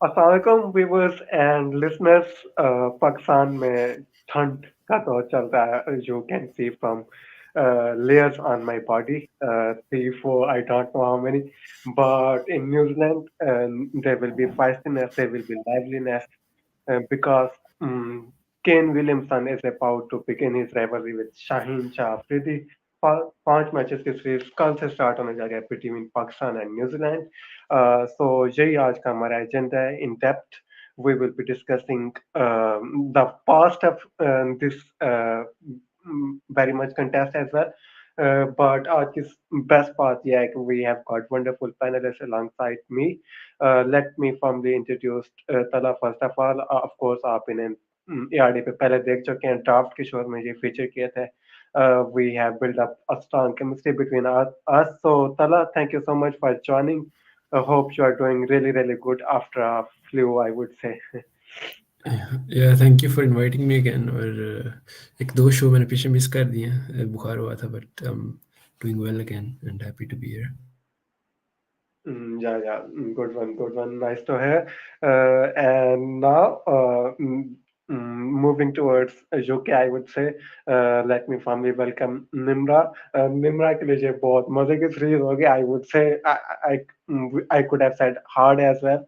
अस्सलाम viewers and listeners. Pakistan में ठंड का दौर चल रहा है. You can see from layers on my body, three, four, I don't know how many. But in New Zealand, there will be feistiness, there will be liveliness, because Kane Wlliamson is about to begin his rivalry with Shaheen Afridi. 5 matches की series कल से start होने जा रही है between Pakistan and New Zealand. सो यही आज का हमारा एजेंडा है. In depth we will be discussing the past of this very much contest as well. But आज की best part यह है कि we have got wonderful panelists alongside me. Let me formally introduce Tala first of all. Of course आप इन्हें ARD पे पहले देख चुके हैं. ड्राफ्ट के शो में ये फीचर किए थे. We have built up a strong chemistry between us. So Tala, thank you so much for joining. I hope you are doing really, really good after a flu, I would say. Yeah, thank you for inviting me again. और एक दो show मैंने पीछे miss कर दिए हैं, बुखार हुआ था, but I'm doing well again and happy to be here. Yeah, good one, good one. Nice to hear. And now, moving towards UK, I would say, let me formally welcome Nimra. Nimra के लिए ये बहुत मजे की series होगी. I would say I could have said hard as well,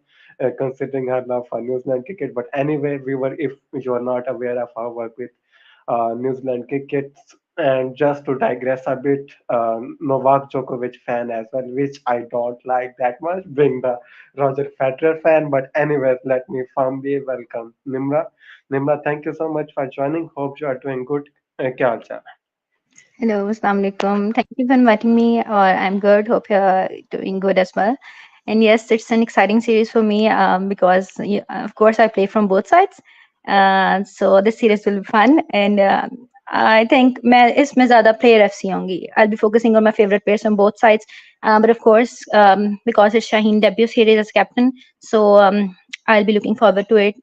considering her love for New Zealand cricket. But anyway, if you are not aware of our work with New Zealand cricket. And just to digress a bit, Novak Djokovic fan as well, which I don't like that much, being the Roger Federer fan. But anyways, let me formally welcome Nimra. Nimra, thank you so much for joining. Hope you are doing good. क्या हाल चाल है? Hello, Assalamu alaikum. Thank you for inviting me. I'm good. Hope you're doing good as well. And yes, it's an exciting series for me because, of course, I play from both sides. So this series will be fun. And I think मैं इसमें ज़्यादा player FC होंगी. I'll be focusing on my favorite players on both sides. But of course, because it's Shaheen debut series as captain, so I'll be looking forward to it.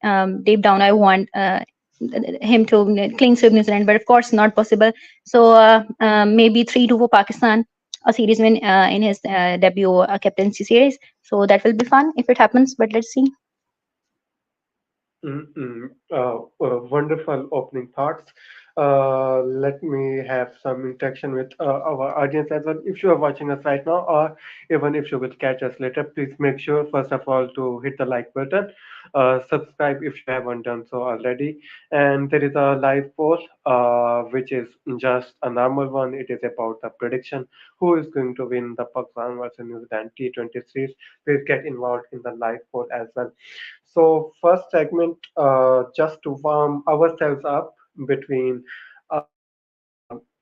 Deep down, I want him to cling to New Zealand, but of course not possible. So maybe 3-2 for Pakistan, a series win in his debut captaincy series. So that will be fun if it happens. But let's see. Wonderful opening thoughts. Let me have some interaction with our audience as well. If you are watching us right now, or even if you will catch us later, please make sure, first of all, to hit the like button, subscribe if you haven't done so already. And there is a live poll, which is just a normal one. It is about the prediction who is going to win the Pakistan versus New Zealand T20 series. Please get involved in the live poll as well. So first segment, just to warm ourselves up between,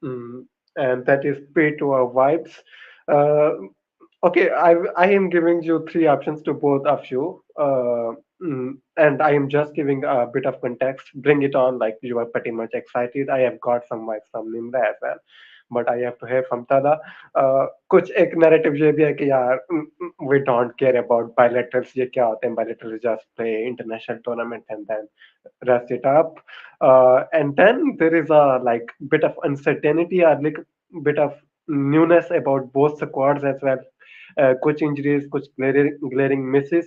and that is pay to our vibes. Uh, okay, I am giving you three options to both of you, and I am just giving a bit of context. Bring it on, like you are pretty much excited. I have got some vibes from Nimra as well, but I have to hear from Tada. कुछ एक narrative ये भी है कि यार we don't care about bilaterals. ये क्या होते हैं bilaterals? Just play international tournament and then rest it up. And then there is a like bit of uncertainty, or like bit of newness about both squads as well. कुछ injuries, कुछ glaring misses.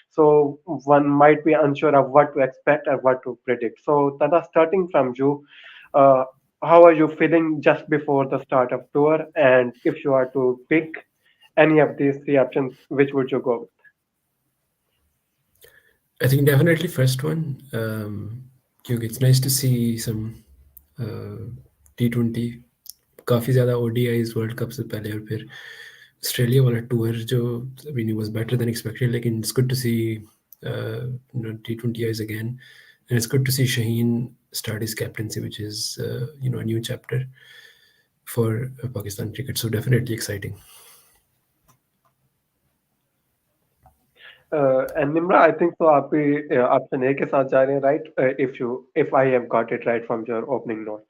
So one might be unsure of what to expect or what to predict. So Tada, starting from you, uh, how are you feeling just before the start of tour? And if you are to pick any of these three options, which would you go with? I think definitely first one. क्योंकि it's nice to see some T20 काफ़ी ज़्यादा ODIs world cup से पहले और फिर Australia वाला tour जो I mean it was better than expected, लेकिन it's good to see T20Is again, and it's good to see Shaheen start his captaincy, which is a new chapter for Pakistan cricket. So definitely exciting. And Nimra, I think so. आप भी option A के साथ जा रहे हैं, right? If I have got it right from your opening note.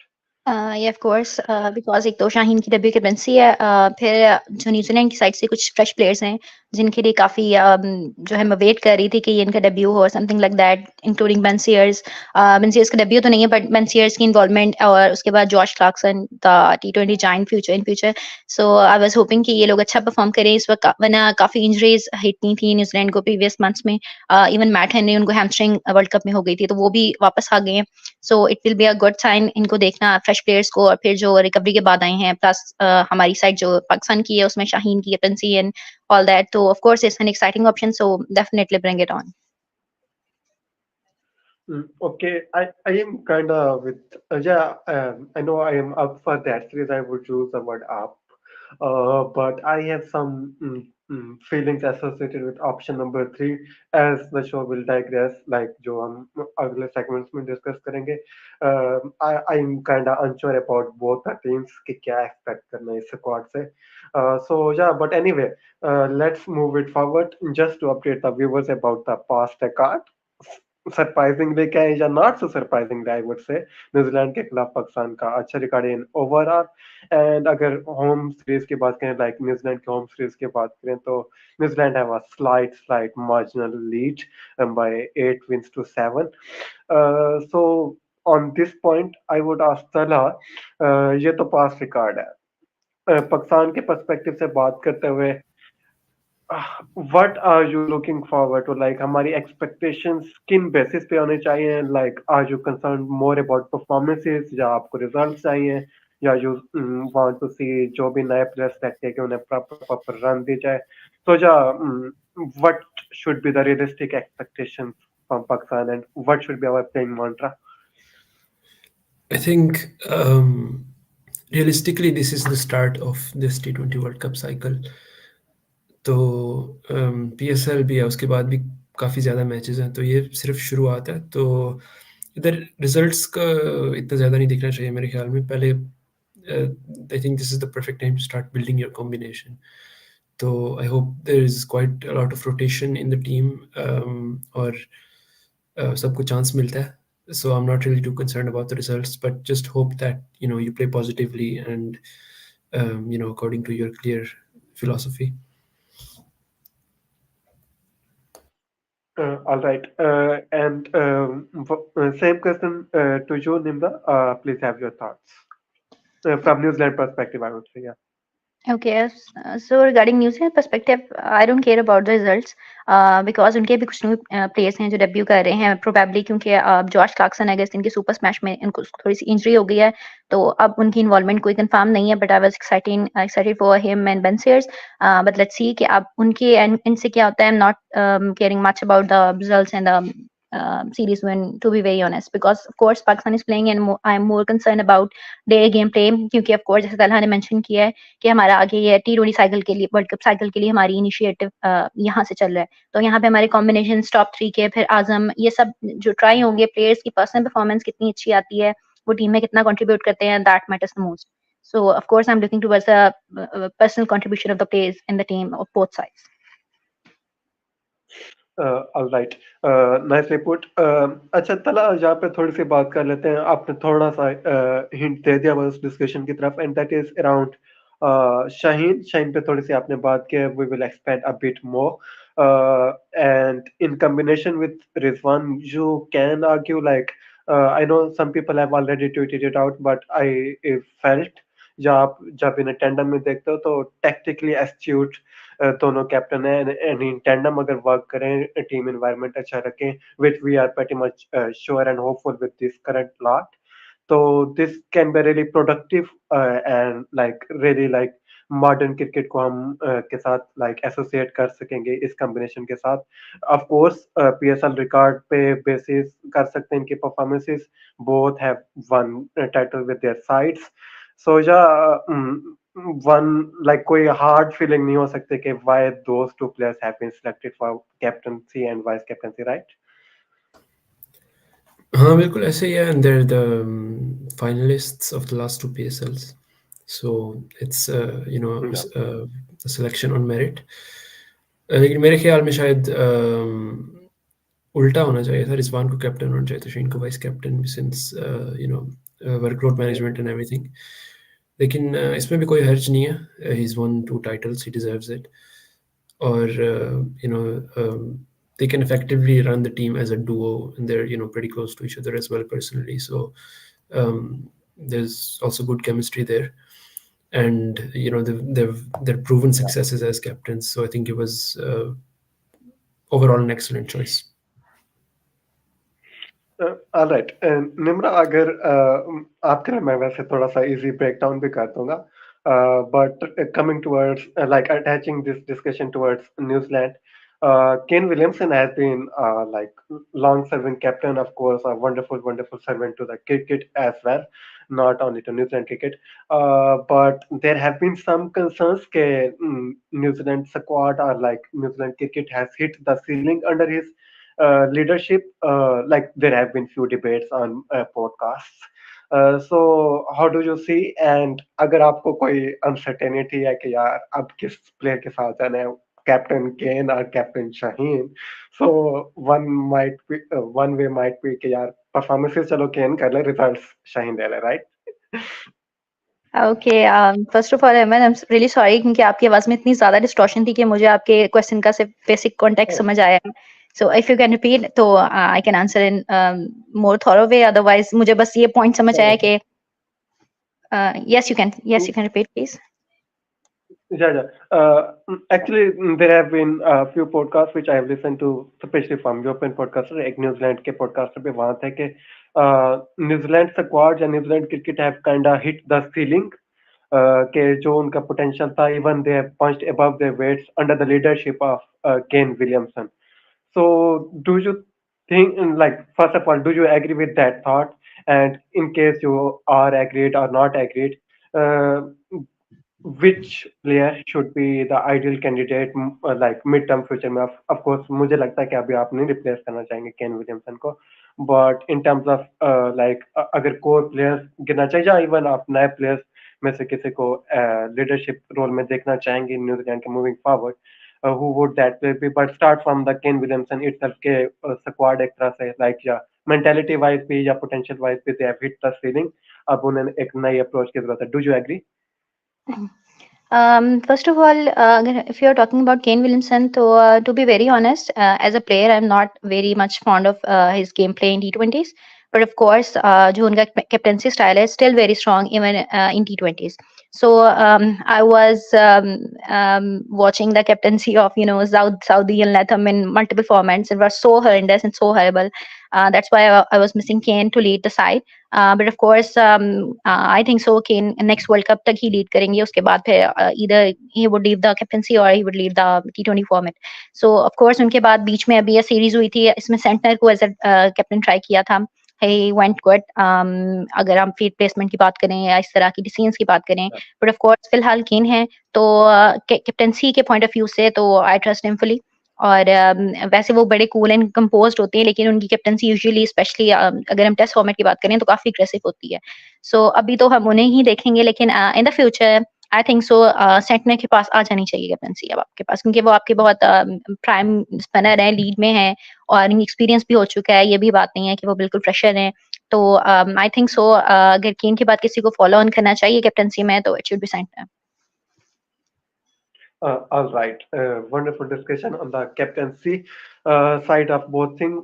Yeah, of course, because एक तो शाहीन की डेब्यू कैप्टनसी है, फिर जो न्यूजीलैंड की साइड से कुछ फ्रेश प्लेयर्स हैं, जिनके लिए काफ़ी जो है मैं वेट कर रही थी कि ये इनका डेब्यू हो और something like that, including Ben Sears. Ben Sears का डेब्यू तो नहीं है, बट बेन सीयर्स की इन्वॉल्वमेंट और उसके बाद Josh Clarkson the T20 giant future in future. So I was hoping कि ये लोग अच्छा परफॉर्म करें इस वक्त, वरना काफ़ी इंजरीज हिटनी थी न्यूजीलैंड को प्रीवियस मंथ्स में। इवन मैट हेनरी उनको हैमस्ट्रिंग वर्ल्ड कप में हो गई थी, तो वो भी वापस आ गए हैं। So it will be a good sign इनको देखना, फ्रेश प्लेयर्स को, और फिर जो रिकवरी के बाद आए हैं, प्लस हमारी साइड जो पाकिस्तान की है उसमें शाहीन की captaincy and all that. So of course it's an exciting option. So definitely bring it on. Okay, I am kind of with yeah. I know I am up for that series. I would choose the word up, but I have some feelings associated with option number three. As the show will digress, like जो हम अगले segments में discuss करेंगे. I'm kind of unsure about both the teams कि क्या expect करना है इस squad से. So yeah, but anyway, let's move it forward. Just to update the viewers about the past card. Surprisingly कहें या not so surprisingly I would say New Zealand के खिलाफ पाकिस्तान का अच्छा रिकॉर्ड इन ओवरऑल। एंड अगर होम सीरीज की बात करें, लाइक न्यूजीलैंड की होम सीरीज की बात करें, तो New Zealand have a slight marginal lead by 8 wins to 7। So on this point I would ask तला, ये तो पास रिकॉर्ड है। पाकिस्तान के पर्सपेक्टिव से बात करते हुए, what are you looking forward to? Like हमारी expectations किन basis पे होने चाहिए? Like are you concerned more about performances या आपको results चाहिए, या you want to see जो भी नए players लगते हैं कि उन्हें proper run दी जाए? So what should be the realistic expectations from Pakistan, and what should be our playing mantra? I think realistically, this is the start of this T20 World Cup cycle. तो PSL भी है, उसके बाद भी काफ़ी ज़्यादा matches हैं, तो ये सिर्फ शुरुआत है। तो इधर रिजल्ट्स का इतना ज़्यादा नहीं देखना चाहिए मेरे ख्याल में। पहले I think this is the perfect time to start building your combination. तो I hope there is quite a lot of rotation in the team, और सबको चांस मिलता है। So I'm not really too concerned about the results, but just hope that you play positively and according to your clear philosophy. All right. And same question to you, Nimda. Please have your thoughts from New Zealand perspective, I would say. Yeah. Okay, yes. So regarding New Zealand perspective, I don't care about the results because उनके भी कुछ new players हैं जो debut कर रहे हैं probably, क्योंकि George Clarkson I guess इनके सुपर स्मैश में इनको थोड़ी सी इंजरी हो गई है, तो अब उनकी इन्वॉल्वमेंट कोई कंफर्म नहीं है। But I was excited for him and Ben Sears, but let's see कि अब उनके इनसे क्या होता है। I am not caring much about the results and the series win, to be very honest, because of course Pakistan is playing and I'm more concerned about their gameplay, क्योंकि of course जैसे तलहा ने mention किया है कि हमारा आगे ये T20 cycle के लिए, वर्ल्ड कप साइकिल के लिए हमारी इनिशिएटिव यहाँ से चल रहा है। तो यहाँ पे हमारे कॉम्बिनेशन टॉप 3 के, फिर आजम, ये सब जो ट्राई होंगे, प्लेयर्स की पर्सनल परफॉर्मेंस कितनी अच्छी आती है, वो टीम में कितना कंट्रीब्यूट करते हैं, that matters the most. So of course I'm looking towards the personal contribution of the players in the team of both sides. All right. Nicely put. अच्छा तला, यहाँ पे थोड़ी सी बात कर लेते हैं। आपने थोड़ा सा हिंट दे दिया उस डिस्कशन की तरफ, and that is around Shaheen पे थोड़ी सी आपने बात की। We will expand a bit more, and in combination with Rizwan, you can argue like I know some people have already tweeted it out, but I felt जब इन्हें tandem में देखते हो तो टेक्टिकली एस्ट्यूट दोनों कैप्टन है, and in tandem अगर work करें, टीम एनवायरनमेंट अच्छा रखें, which we are pretty much sure and hopeful with this current lot, तो this can be really productive and like really like modern cricket को हम के साथ लाइक एसोसिएट कर सकेंगे इस कॉम्बिनेशन के साथ। ऑफ कोर्स पीएसएल रिकॉर्ड पे बेसिस कर सकते हैं इनकी performances, both have won title with their sides. So yeah one like कोई हार्ड फीलिंग नहीं हो सकती कि why those two players have been selected for captaincy and vice captaincy, right? हाँ बिल्कुल ऐसे ही है, and they're the finalists of the last 2 PSLs, so it's a selection on merit. लेकिन मेरे ख्याल में शायद उल्टा होना चाहिए था, रिजवान को कैप्टन होना चाहिए था, शहीन को vice captain, since workload management and everything. लेकिन इसमें भी कोई हर्ज नहीं है, he is won 2 titles, he deserves it. or they can effectively run the team as a duo, and they're pretty close to each other as well personally. So there's also good chemistry there, and their proven successes as captains. So I think it was overall an excellent choice. All right Nimra अगर आप करें मैं वैसे थोड़ा सा easy break down भी कर दूंगा but coming towards like attaching this discussion towards New Zealand, Kane Williamson has been like long serving captain, of course, a wonderful servant to the cricket as well, not only to New Zealand cricket, but there have been some concerns that New Zealand squad or like New Zealand cricket has hit the ceiling under his leadership. Like there have been few debates on podcasts. So how do you see? And अगर आपको कोई uncertainty है कि यार अब किस player के साथ जाना है, Captain Kane or Captain Shaheen, so one way might be कि यार performances चलो Kane कर ले, results Shaheen ले ले, right? Okay, first of all Aman, I am really sorry क्योंकि आपकी आवाज में इतनी ज्यादा डिस्टॉर्शन थी कि मुझे आपके क्वेश्चन का सिर्फ बेसिक कॉन्टेक्स्ट Oh, समझ आया। So if you can repeat तो I can answer in more thorough way, otherwise मुझे बस ये पॉइंट समझ आया कि yes you can repeat please. yeah. Actually, there have been a few podcasts which I have listened to, especially from European podcaster, एक New Zealand के podcaster पे वहाँ थे कि न्यूजीलैंड स्क्वाड या New Zealand cricket have kind of hit the ceiling, के जो उनका potential था, even they have punched above their weights under the leadership of Kane Williamson. So, do you think, like, first of all, do you agree with that thought? And in case you are agreed or not agreed, uh, which player should be the ideal candidate, like mid term future में? Of course मुझे लगता है कि अभी आप नहीं replace करना चाहेंगे केन विलियमसन को, but in terms of like अगर कोर प्लेयर्स गिनना चाहिए या इवन आप नए प्लेयर्स में से किसी को लीडरशिप रोल में देखना चाहेंगे न्यूजीलैंड के moving forward, who would that player be? But start from the Kane Williamson itself के स्क्वाड एक तरह से लाइक या मेंटालिटी वाइज भी या पोटेंशियल वाइज भी they have hit the ceiling, अब उन्हें एक नई अप्रोच की जरूरत है. Do you agree? First of all, if you're talking about Kane Williamson, to be very honest, as a player, I'm not very much fond of his gameplay in T20s. But of course, जो उनका captaincy style is still very strong even in T20s. So I was watching the captaincy of Saudi and Latham in multiple formats. It was so horrendous and so horrible. That's why I was missing Kane to lead the side. But of course, I think so Kane next World Cup तक ही lead करेंगे, उसके बाद फिर either he would leave the captaincy or he would leave the T20 format. So of course उनके बाद बीच में अभी ये series हुई थी, इसमें सेंटनर को as a captain try किया था. He went good. अगर हम फील्ड प्लेसमेंट की बात करें या इस तरह की डिसीजंस की बात करें, बट ऑफ कोर्स फिलहाल केन है, तो कैप्टनसी के पॉइंट ऑफ व्यू से तो आई ट्रस्ट हिम फुली. और वैसे वो बड़े कूल एंड कंपोज्ड होते हैं, लेकिन उनकी कैप्टनसी यूजुअली स्पेशली अगर हम टेस्ट फॉर्मेट की बात करें तो काफी अग्रेसिव होती है. सो अभी तो हम उन्हें ही देखेंगे, लेकिन in the future I think so Santner के पास आ जानी चाहिए कैप्टनसी अब आपके पास, क्योंकि वो आपके बहुत प्राइम स्पिनर है, लीड में है और एक्सपीरियंस भी हो चुका है. ये भी बात नहीं है कि वो बिल्कुल फ्रेशर है. तो आई थिंक सो अगर केन के बाद किसी को फॉलो ऑन करना चाहिए कैप्टनसी में तो it should be Santner. All right. Wonderful discussion on the captaincy side of both things.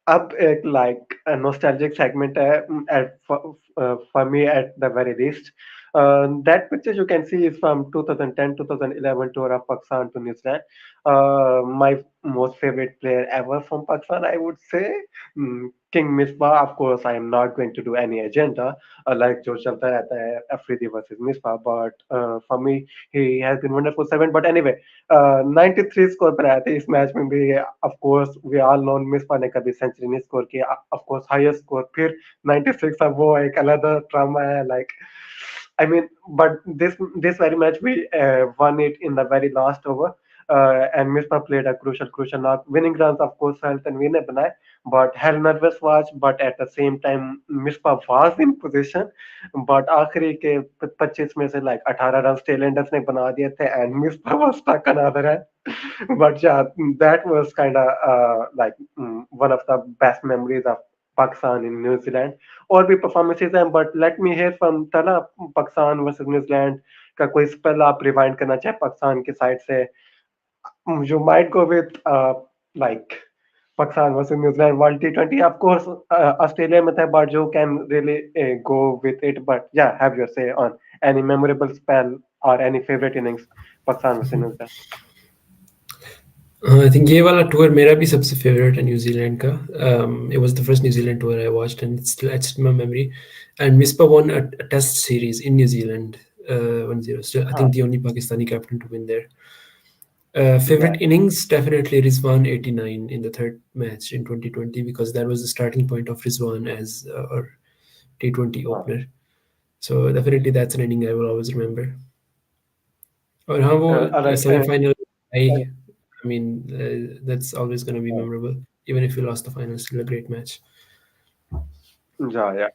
अब एक like a nostalgic segment है, for me at the very least. That picture you can see is from 2010-2011 tour of Pakistan to New Zealand. My most favorite player ever from Pakistan, I would say, King Misbah. Of course, I am not going to do any agenda like जो चलता रहता है Afridi versus Misbah, but for me he has been wonderful servant. But anyway, 93 score पर आए थे इस match में भी. Of course we all know Misbah ने कभी सेंचुरी नहीं स्कोर किया. Of course हाईएस्ट स्कोर फिर 96, अब वो एक अलग ड्रामा है. Like I mean, but this very match we won it in the very last over. And Misbah played a crucial knock. Winning runs, of course, helped and win बनाए, but hell nervous was. But at the same time, Misbah was in position. But आखिरी के 25 में से like 18 run tailenders ने बना दिए थे, and Misbah was stuck another end. But yeah, that was kind of like one of the best memories of Pakistan in New Zealand. और भी performances हैं, but let me hear from तला. Pakistan versus New Zealand का कोई spell आप rewind करना चाहे पाकिस्तान की साइड से, you might go with like Pakistan versus New Zealand World T20. Of course, Australia में था, but you can really go with it. But yeah, have your say on any memorable spell or any favorite innings Pakistan versus New Zealand. I think ये वाला tour मेरा भी सबसे favourite है New Zealand का. It was the first New Zealand tour I watched and it's still at my memory. And Misbah won a test series in New Zealand 1-0. Still, I think हाँ, the only Pakistani captain to win there. yeah. Favorite innings, definitely Rizwan 89 in the third match in 2020, because that was the starting point of Rizwan as our T20 हाँ. opener. So definitely that's an inning I will always remember. और हाँ वो Alright. semi-final I mean that's always going to be memorable, even if you lost the final. Still a great match. Yeah, yeah.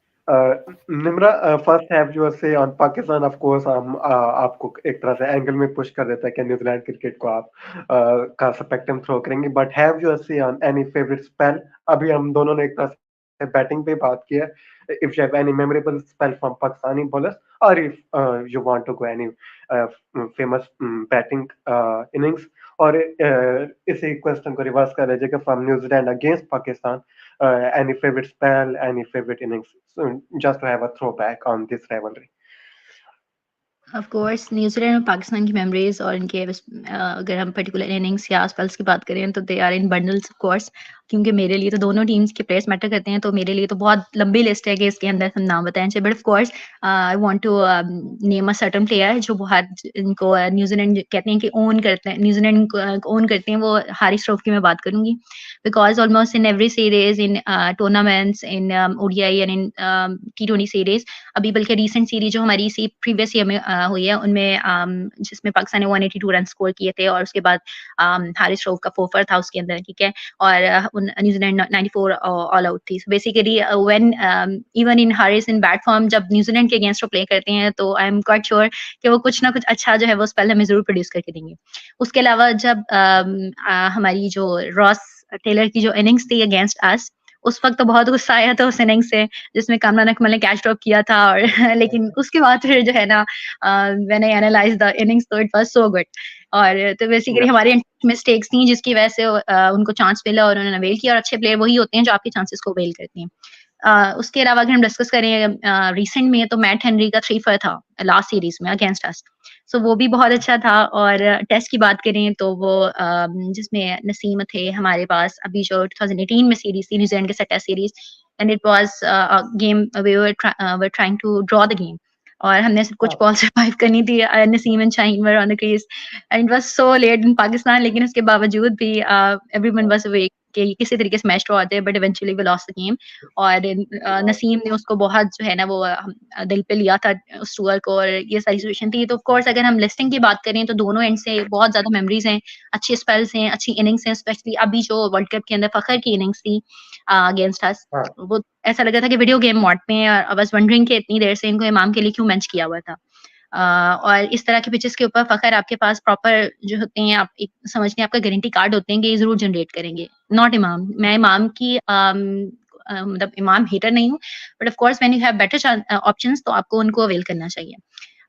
Nimra, first have your say on Pakistan. Of course, हम आपको एक तरह से angle में push कर देता है कि न्यूजीलैंड क्रिकेट को आप का स्पेक्ट्रम थ्रो करेंगे. बट हैव योर से ऑन एनी फेवरेट स्पेल. अभी हम दोनों ने एक तरह से बैटिंग पे बात किया. If you have any memorable spell from Pakistani bowlers, or if you want to go any famous batting innings, or इसी क्वेश्चन को रिवर्स कर लीजिएगा from New Zealand against Pakistan. Any favorite spell, any favorite innings, so just to have a throwback on this rivalry. Of course New Zealand और पाकिस्तान की memories और इनके अगर हम पर्टिकुलर इनिंग्स या स्पेल्स की बात करें तो they are in bundles of course, क्योंकि मेरे लिए तो दोनों टीम्स के प्लेयर्स मैटर करते हैं. तो मेरे लिए तो बहुत लंबी लिस्ट है कि इसके अंदर हम नाम बताएं चाहिए. But of course I want to name a certain player जो बहुत इनको न्यूजीलैंड कहते हैं कि ओन करते हैं, न्यूजीलैंड को ओन करते हैं. वो हारिस रऊफ की मैं बात करूंगी, because almost in every series, in tournaments, in ODI and in T20 series, अभी बल्कि रीसेंट सीरीज जो हमारी इसी प्रीवियस ईयर में हुई है उनमें जिसमें पाकिस्तान ने 182 रन स्कोर किए थे और उसके बाद हारिस रऊफ का फोफर था उसके अंदर, ठीक है, और न्यूजीलैंड 94 ऑल आउट थी. Basically when even in Haris in bat form जब न्यूजीलैंड के अगेंस्ट प्ले करते हैं तो आई एम क्वाइट श्योर कि वो कुछ ना कुछ अच्छा जो है वो स्पेल हमें जरूर प्रोड्यूस करके देंगे. उसके अलावा जब हमारी जो रॉस टेलर की जो इनिंग्स थी अगेंस्ट अस, उस वक्त तो बहुत गुस्सा आया था उस इनिंग्स से जिसमें कामरान अकमल ने कैच ड्रॉप किया था. और लेकिन उसके बाद फिर जो है ना when I analyse the innings तो इट वाज सो गुड. और तो बेसिकली Yeah. हमारी मिस्टेक्स थी जिसकी वजह से उनको चांस मिला और उन्होंने अवेल किया. और अच्छे प्लेयर वही होते हैं जो आपके चांसेस को अवेल करते हैं. उसके अलावा अगर हम डिस्कस करें रिसेंट में तो मैट हेनरी का 3 था लास्ट सीरीज में अगेंस्ट अस, सो वो भी बहुत अच्छा था. और टेस्ट की बात करें तो वो जिसमें नसीम थे हमारे पास अभी जो 2018 में सीरीज थी न्यूजीलैंड के साथ test series, and it was game we were trying to draw the game और हमने सिर्फ कुछ हाँ. बॉल सर्वाइव करनी थी. Naseem and Shaheen were on the crease and it was so late in Pakistan, लेकिन उसके बावजूद भी एवरीवन वाज अवेक कि किसी तरीके से मैच ड्रॉ आते हैं. But eventually we lost the game. और नसीम ने उसको बहुत जो है ना वो दिल पे लिया था उस टूर को, और ये सारी सिचुएशन थी. तो ऑफ कोर्स अगर हम लिस्टिंग की बात करें तो दोनों एंड से बहुत ज्यादा मेमोरीज हैं, अच्छे स्पेल्स हैं, अच्छी इनिंग्स हैं. स्पेशली अभी जो वर्ल्ड कप के अंदर फखर की इनिंग्स थी अगेंस्ट अस, हाँ. वो ऐसा लगा था कि वीडियो गेम मोड में. और आई वाज वंडरिंग कि इतनी देर से इनको इमाम के लिए क्यों बेंच किया हुआ था. और इस तरह के पिचेस के ऊपर फखर आपके पास प्रॉपर जो होते हैं, आप एक समझ लें आपका गारंटी कार्ड होते हैं कि ये जरूर जनरेट करेंगे. नॉट इमाम, मैं इमाम की मतलब इमाम हेटर नहीं हूँ, but of course when you have better options तो आपको उनको अवेल करना चाहिए.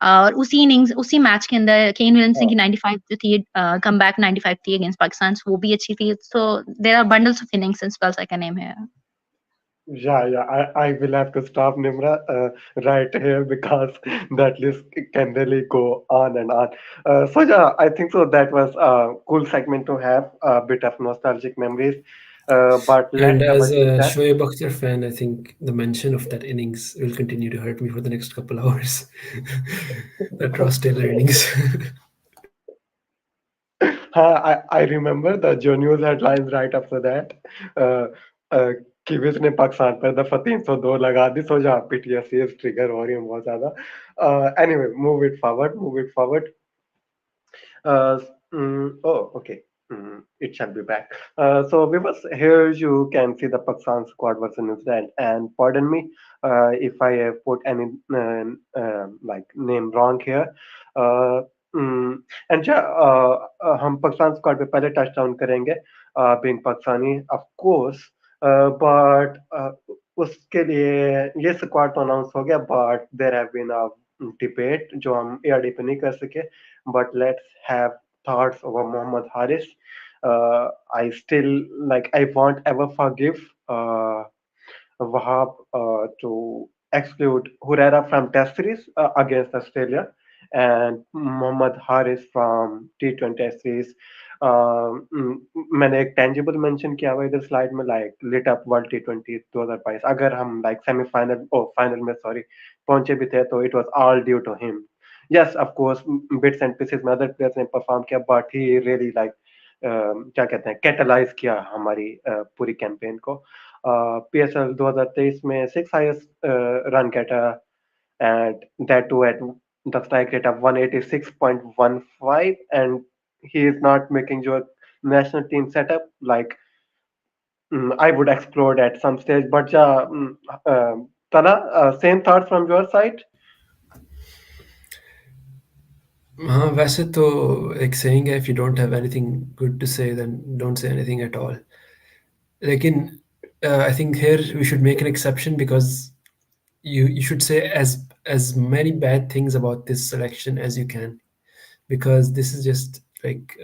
और उसी इनिंग्स उसी मैच के अंदर केन विलियमसन की 95 जो थी कम बैक 95 थी अगेंस्ट पाकिस्तान, वो भी अच्छी थी. So there are bundles of innings and spells I can name here. Yeah, yeah. I will have to stop Nimra right here because that list can really go on and on. So yeah, I think so. That was a cool segment to have a bit of nostalgic memories. But And let's have a as deep a dive. Shoaib Akhtar fan, I think the mention of that innings will continue to hurt me for the next couple hours. That Ross Taylor innings. I remember the Joe News headlines right after that. Uh, uh, Kiwis ने पाकिस्तान पर दफा 302 लगा दी. सो जा PTSD trigger हो रही है बहुत ज्यादा. Anyway, move it forward. Uh, oh, okay. It shall be back. So, viewers, here you can see the Pakistan squad versus New Zealand. And pardon me if I have put any like name wrong here. Uh, mm, and yeah, हम Pakistan squad पे पहले touch down करेंगे being Pakistani, of course. But उसके लिए ये squad तो announce हो गया, but there have been a debate जो हम ARD पे नहीं कर सके. But let's have thoughts over Muhammad Haris. I still like I won't ever forgive Wahab to exclude Herrera from Test series against Australia and Muhammad Haris from T20 series. मैंने एक tangible mention किया हुआ है इधर slide में like lit up world T20 2022 अगर हम like semifinal or final में सॉरी पहुंचे भी थे तो it was all due to him yes of course bits and pieces में अदर प्लेयर्स ने परफॉर्म किया बट ही रियली लाइक क्या कहते हैं कैटलाइज किया हमारी पूरी कैंपेन को PSL 2023 में six highest run getter and that too at the strike rate of 186.15 and he is not making your national team setup like I would explore at some stage but yeah Tala same thoughts from your side. हाँ, वैसे तो एक saying है, if you don't have anything good to say, then don't say anything at all. लेकिन I think here we should make an exception because you should say as many bad things about this selection as you can, because this is just like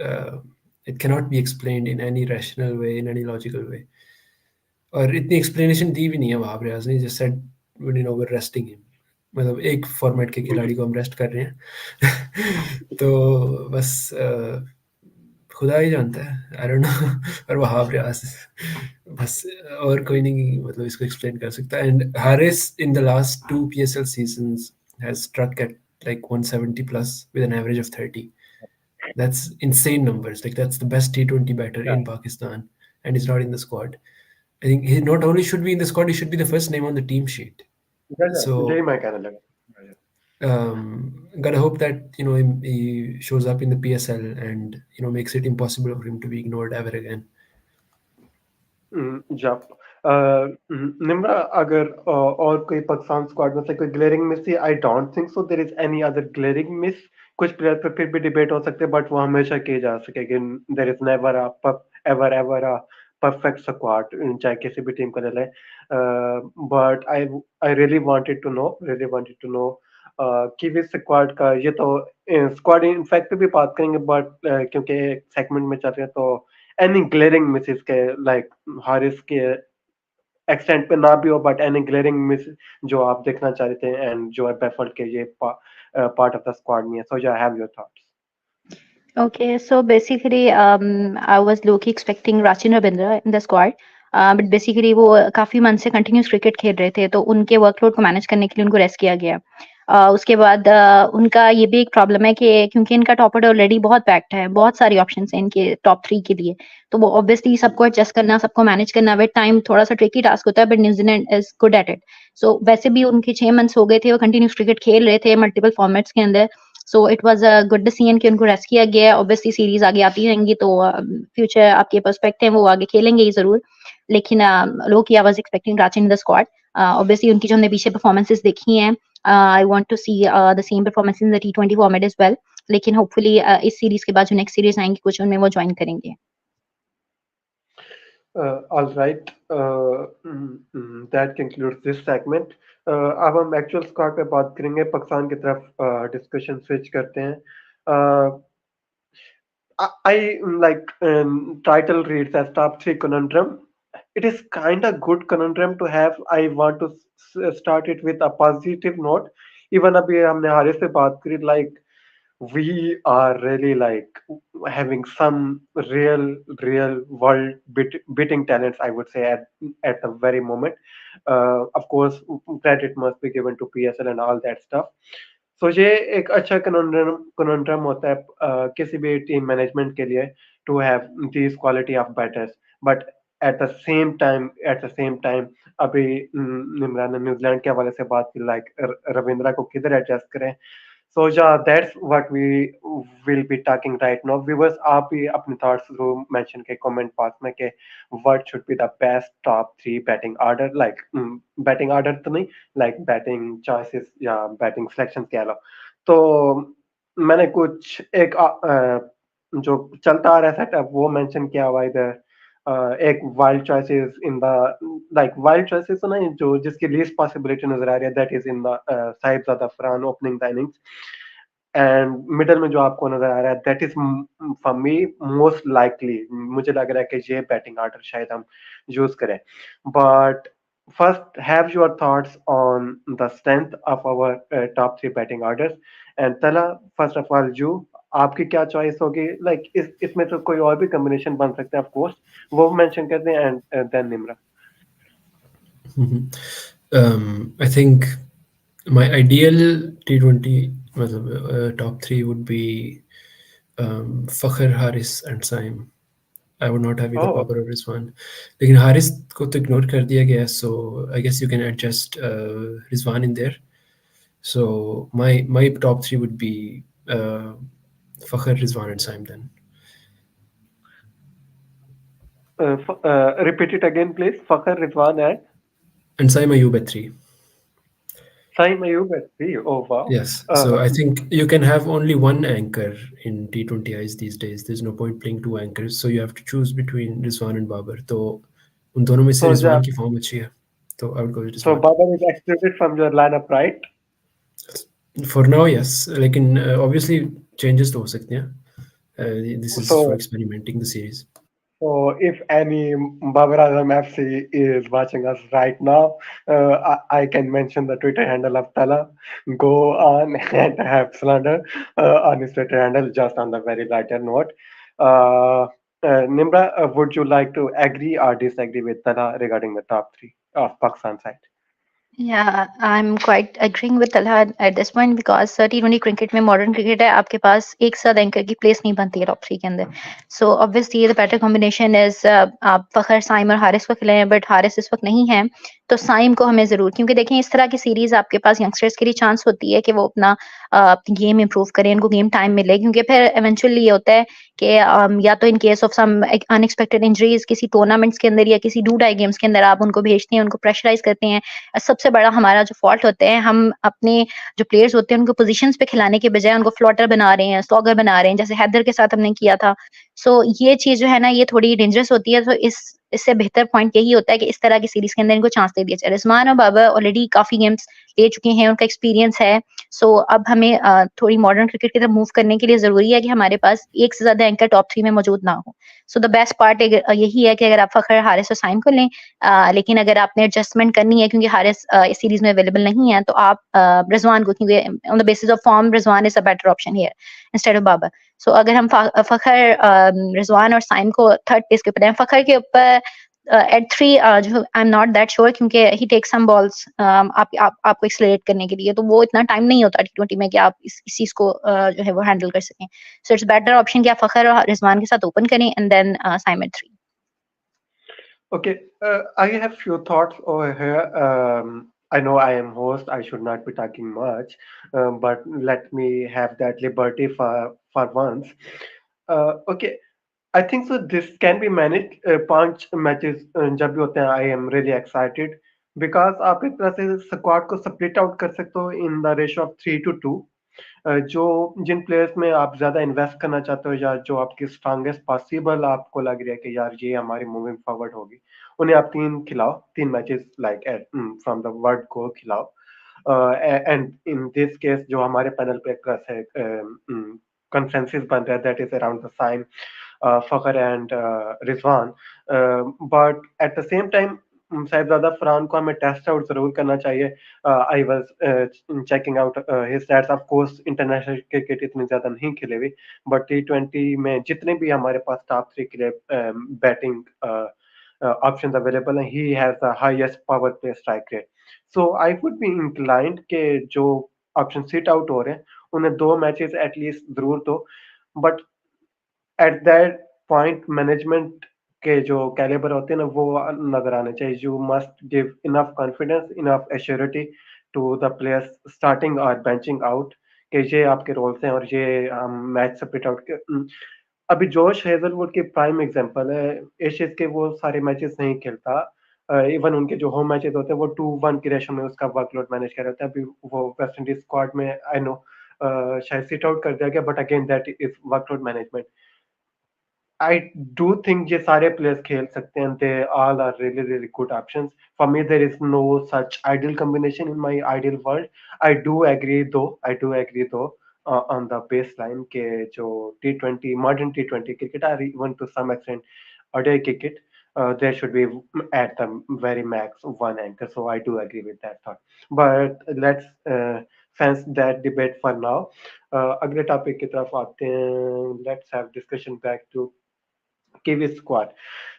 it cannot be explained in any rational way, in any logical way. और इतनी explanation दी भी नहीं है वहाँ पे, ने just said we're resting him. मतलब एक फॉर्मेट के खिलाड़ी को हम रेस्ट कर रहे हैं तो बस खुदा ही जानता है, आई डोंट नो और वहाँ प्रयास बस और कोई नहीं मतलब इसको एक्सप्लेन कर सकता. And Haris in the last 2 PSL seasons has struck at like 170 plus with an average of 30. That's insane numbers. Like that's the best T20 batter in Pakistan and he's not in the squad. I think he not only should be in the squad, he should be the first name on the team sheet. So यही मैं कहने लगा. Gotta hope that he shows up in the PSL and makes it impossible for him to be ignored ever again. जब निम्रा अगर और कोई Pakistan squad में से कोई ग्लेरिंग मिस थी I don't think so there is any other glaring miss. कुछ player पे फिर भी डिबेट हो सकते हैं बट वो हमेशा किए जा सकेंगे. There is never ever ever a perfect squad चाहे किसी भी टीम को ले ले. But I really wanted to know Kiwis squad का ये तो स्क्वाड इनफैक्ट पे भी बात करेंगे बट क्योंकि सेगमेंट में चल रहे हैं तो एनी ग्लेरिंग मिसेस के लाइक हारिस के एक्सटेंट पे ना भी हो बट एनी ग्लेरिंग मिस जो आप देखना चाहते हैं एंड जो है बेफर्ड के ये पार्ट ऑफ द स्क्वाड नहीं है. सो या have your thoughts. Okay, so basically, I was low-key expecting Rachin Ravindra in the squad. But basically वो काफी मंथ से कंटिन्यूस क्रिकेट खेल रहे थे तो उनके वर्कलोड को मैनेज करने के लिए उनको रेस्ट किया गया. उसके बाद उनका ये भी एक प्रॉब्लम है कि क्योंकि इनका टॉप ऑर्डर ऑलरेडी बहुत पैक्ड है, बहुत सारी ऑप्शंस हैं इनके टॉप 3 के लिए, तो वो ऑब्वियसली सबको एडजस्ट करना, सबको मैनेज करना विद टाइम थोड़ा सा ट्रिकी टास्क होता है, but New Zealand is good at it. So वैसे भी उनके 6 मंथ्स हो गए थे, वो कंटिन्यूस क्रिकेट खेल रहे थे मल्टीपल फॉर्मेट्स के अंदर. So it was a good decision कि उनको रेस्ट किया गया. ऑब्वियसली सीरीज आगे आती रहेंगी तो फ्यूचर आपके पर्सपेक्टिव है वो आगे खेलेंगे ही जरूर, लेकिन low key I was expecting Rachin in the squad. Obviously उनकी जो हमने पीछे परफॉर्मेंसेस देखी हैं, I want to see the same performance in the T20 format as well, लेकिन होपफुली इस सीरीज के बाद जो नेक्स्ट सीरीज आएंगी कुछ उनमें वो ज्वाइन करेंगे. All right. That concludes this segment. अब हम एक्चुअल स्क्वाड पे बात करेंगे. पाकिस्तान की तरफ डिस्कशन स्विच करते हैं. I like title reads as top 3 conundrum. It is kind of good conundrum to have. I want to start it with a positive note. Even अभी हमने हारिस से बात करी like we are really like having some real world beating talents I would say at the very moment. Of course credit must be given to PSL and all that stuff. So ये एक अच्छा conundrum होता है किसी भी team management के लिए to have these quality of batters but at the same time अभी निम्रा ने न्यूजीलैंड के हवाले से बात की लाइक रविंद्रा को किधर एडजस्ट करें. So yeah, that's what we will be talking right now. Viewers, आप भी अपने thoughts जरूर mention के comment box में के what should be the best top 3 batting order like batting order तो नहीं like batting choices या batting selections कह लो. तो मैंने कुछ एक जो चलता आ रहा है सेटअप वो mention किया हुआ इधर. एक wild choices in the like wild choices तो नहीं जो जिसकी लीस्ट पॉसिबिलिटी नजर आ रही है that is in the Sahibzada Farhan opening the innings. And middle में जो आपको नजर आ रहा है that is for me most likely, मुझे लग रहा है कि ये बैटिंग ऑर्डर शायद हम यूज करें. But first have your thoughts on the strength of our top three batting orders. And Talha, first of all you, आपकी क्या चॉइस होगी? लाइक इसमें तो कोई और भी कॉम्बिनेशन बन सकते हैं ऑफ कोर्स, वो मेंशन कर दें. And then Nimra. I think my ideal T20 top three would be Fakhr, Haris, and Saim. I would not have either oh, Babar or Rizwan. लेकिन हारिस को तो इग्नोर कर दिया गया, so I guess you can adjust Rizwan in there. So my top three would be Fakhr, Rizwan, and Saim then. Repeat it again please. Fakhar, Rizwan and And Saim Ayub at three. Saim Ayub at three. Oh wow. Yes, so I think you can have only one anchor in T20Is these days. There's no point playing two anchors, so you have to choose between Rizwan and Babar. तो उन दोनों में से So, Rizwan की form अच्छी है, तो I would go with so Rizwan. Baba is excluded from your lineup, right? For now, yes. लेकिन obviously changes तो हो सकते हैं. This is for So, experimenting the series. so if any Babar Azam FC is watching us right now, I can mention the Twitter handle of Tala. Go on and have slander on his Twitter handle, just on the very lighter note. Uh, Nimra, would you like to agree or disagree with Tala regarding the top three of Pakistan side? Yeah, I'm quite agreeing with Talha at this point because T20 cricket में modern cricket है, आपके पास एक साथ anchor की place नहीं बनती है top three के अंदर. So obviously the better combination is आप फखर, साइम और हारिस को खिलाएं, बट हारिस इस वक्त नहीं है तो साइम को हमें जरूर, क्योंकि देखें इस तरह की सीरीज आपके पास यंगस्टर्स के लिए चांस होती है कि वो अपना अपनी गेम इंप्रूव करें, उनको गेम टाइम मिले, क्योंकि फिर इवेंचुअली ये होता है कि या तो in case of some unexpected injuries किसी टूर्नामेंट्स के अंदर या किसी डू डाई गेम्स के अंदर आप उनको भेजते हैं, उनको प्रेशराइज करते हैं. सबसे बड़ा हमारा जो फॉल्ट होता है, हम अपने जो प्लेयर्स होते हैं उनको पोजीशंस पे खिलाने के बजाय उनको फ्लॉटर बना रहे हैं, स्लॉगर बना रहे हैं, जैसे हैदर के साथ हमने किया था. सो ये चीज जो है ना, ये थोड़ी डेंजरस होती है. तो इससे बेहतर पॉइंट यही होता है कि इस तरह की सीरीज के अंदर इनको चांस दे दिया जाए. रिजवान और बाबर ऑलरेडी काफी गेम्स ले चुके हैं, उनका एक्सपीरियंस है. सो अब हमें थोड़ी मॉडर्न क्रिकेट की तरफ मूव करने के लिए जरूरी है कि हमारे पास एक से ज्यादा एंकर टॉप थ्री में मौजूद ना हो. सो द बेस्ट पार्ट यही है कि अगर आप फखर, हारिस और साइम को लें, लेकिन अगर आपने एडजस्टमेंट करनी है क्योंकि हारिस इस सीरीज में अवेलेबल नहीं है, तो आप रिजवान को, क्योंकि on the basis of form Rizwan is a better option here instead of Babar. So अगर हम फखर, रिजवान और साइम को थर्ड प्लेस के ऊपर हैं, फखर के ऊपर एट थ्री जो आई एम नॉट दैट श्योर, क्योंकि ही टेक सम बॉल्स आपको एक्सलरेट करने के लिए, तो वो इतना टाइम नहीं होता T20 में कि आप इस चीज को जो है वो हैंडल कर सकें. सो इट्स बेटर ऑप्शन कि आप फखर और रिजवान के साथ ओपन करें and then Saim at three. Okay, I have few thoughts over here. I know I am host. I should not be talking much, but let me have that liberty for once. Okay, I think so. This can be managed. पांच matches जब भी होते हैं, I am really excited because आप एक तरह से squad को split out कर सकते हो in the ratio of 3-2. जो जिन प्लेयर्स में आप ज्यादा इन्वेस्ट करना चाहते हो या जो आपकी स्ट्रांगेस्ट पॉसिबल आपको लग रहा है कि यार ये हमारी मूविंग फॉरवर्ड होगी, उन्हें आप तीन खिलाओ, तीन matches like from the world को खिलाओ. एंड इन दिस केस जो हमारे पैनल पे एक तरह से कंसेंसस बन रहा है that is around the Saim, Fakhar and Rizwan. But at the same time Sahibzada Farhan को हमें टेस्ट आउट जरूर करना चाहिए. I was checking out his stats. Of course international cricket इतनी ज्यादा नहीं खेले हुए, बट T20 में जितने भी हमारे पास टॉप थ्री के लिए बैटिंग ऑप्शंस अवेलेबल हैं, he has the highest power play strike rate. So I would be inclined के जो ऑप्शन सीट आउट हो रहे हैं उन्हें दो मैचेस एटलीस्ट जरूर दो. But at that point management के जो कैलिबर होते हैं ना, वो नजर आने चाहिए. You must give enough confidence, enough assurity to the players starting और बेंचिंग आउट कि ये आपके रोल्स हैं और ये हम मैच स्प्लिट आउट के. अभी जोश हेजलवुड की प्राइम एग्जांपल है. एशियंस के वो सारे मैचेस नहीं खेलता. इवन उनके जो होम मैचेस होते हैं वो 2-1 की रेशो में उसका वर्कलोड मैनेज कर रहे होते हैं. अभी वो वेस्ट इंडीज स्क्वाड में आई नो शायद सिट आउट कर दिया गया, but again that is workload management. I do think ये सारे players खेल सकते हैं. They all are really really good options. For me, there is no such ideal combination in my ideal world. I do agree though. on the baseline के जो T20 modern T20 cricket or even to some extent ODI cricket, there should be at the very max one anchor. So I do agree with that thought. But let's fence that debate for now. अगले topic की तरफ आते हैं. Let's have discussion back to Kiwis squad.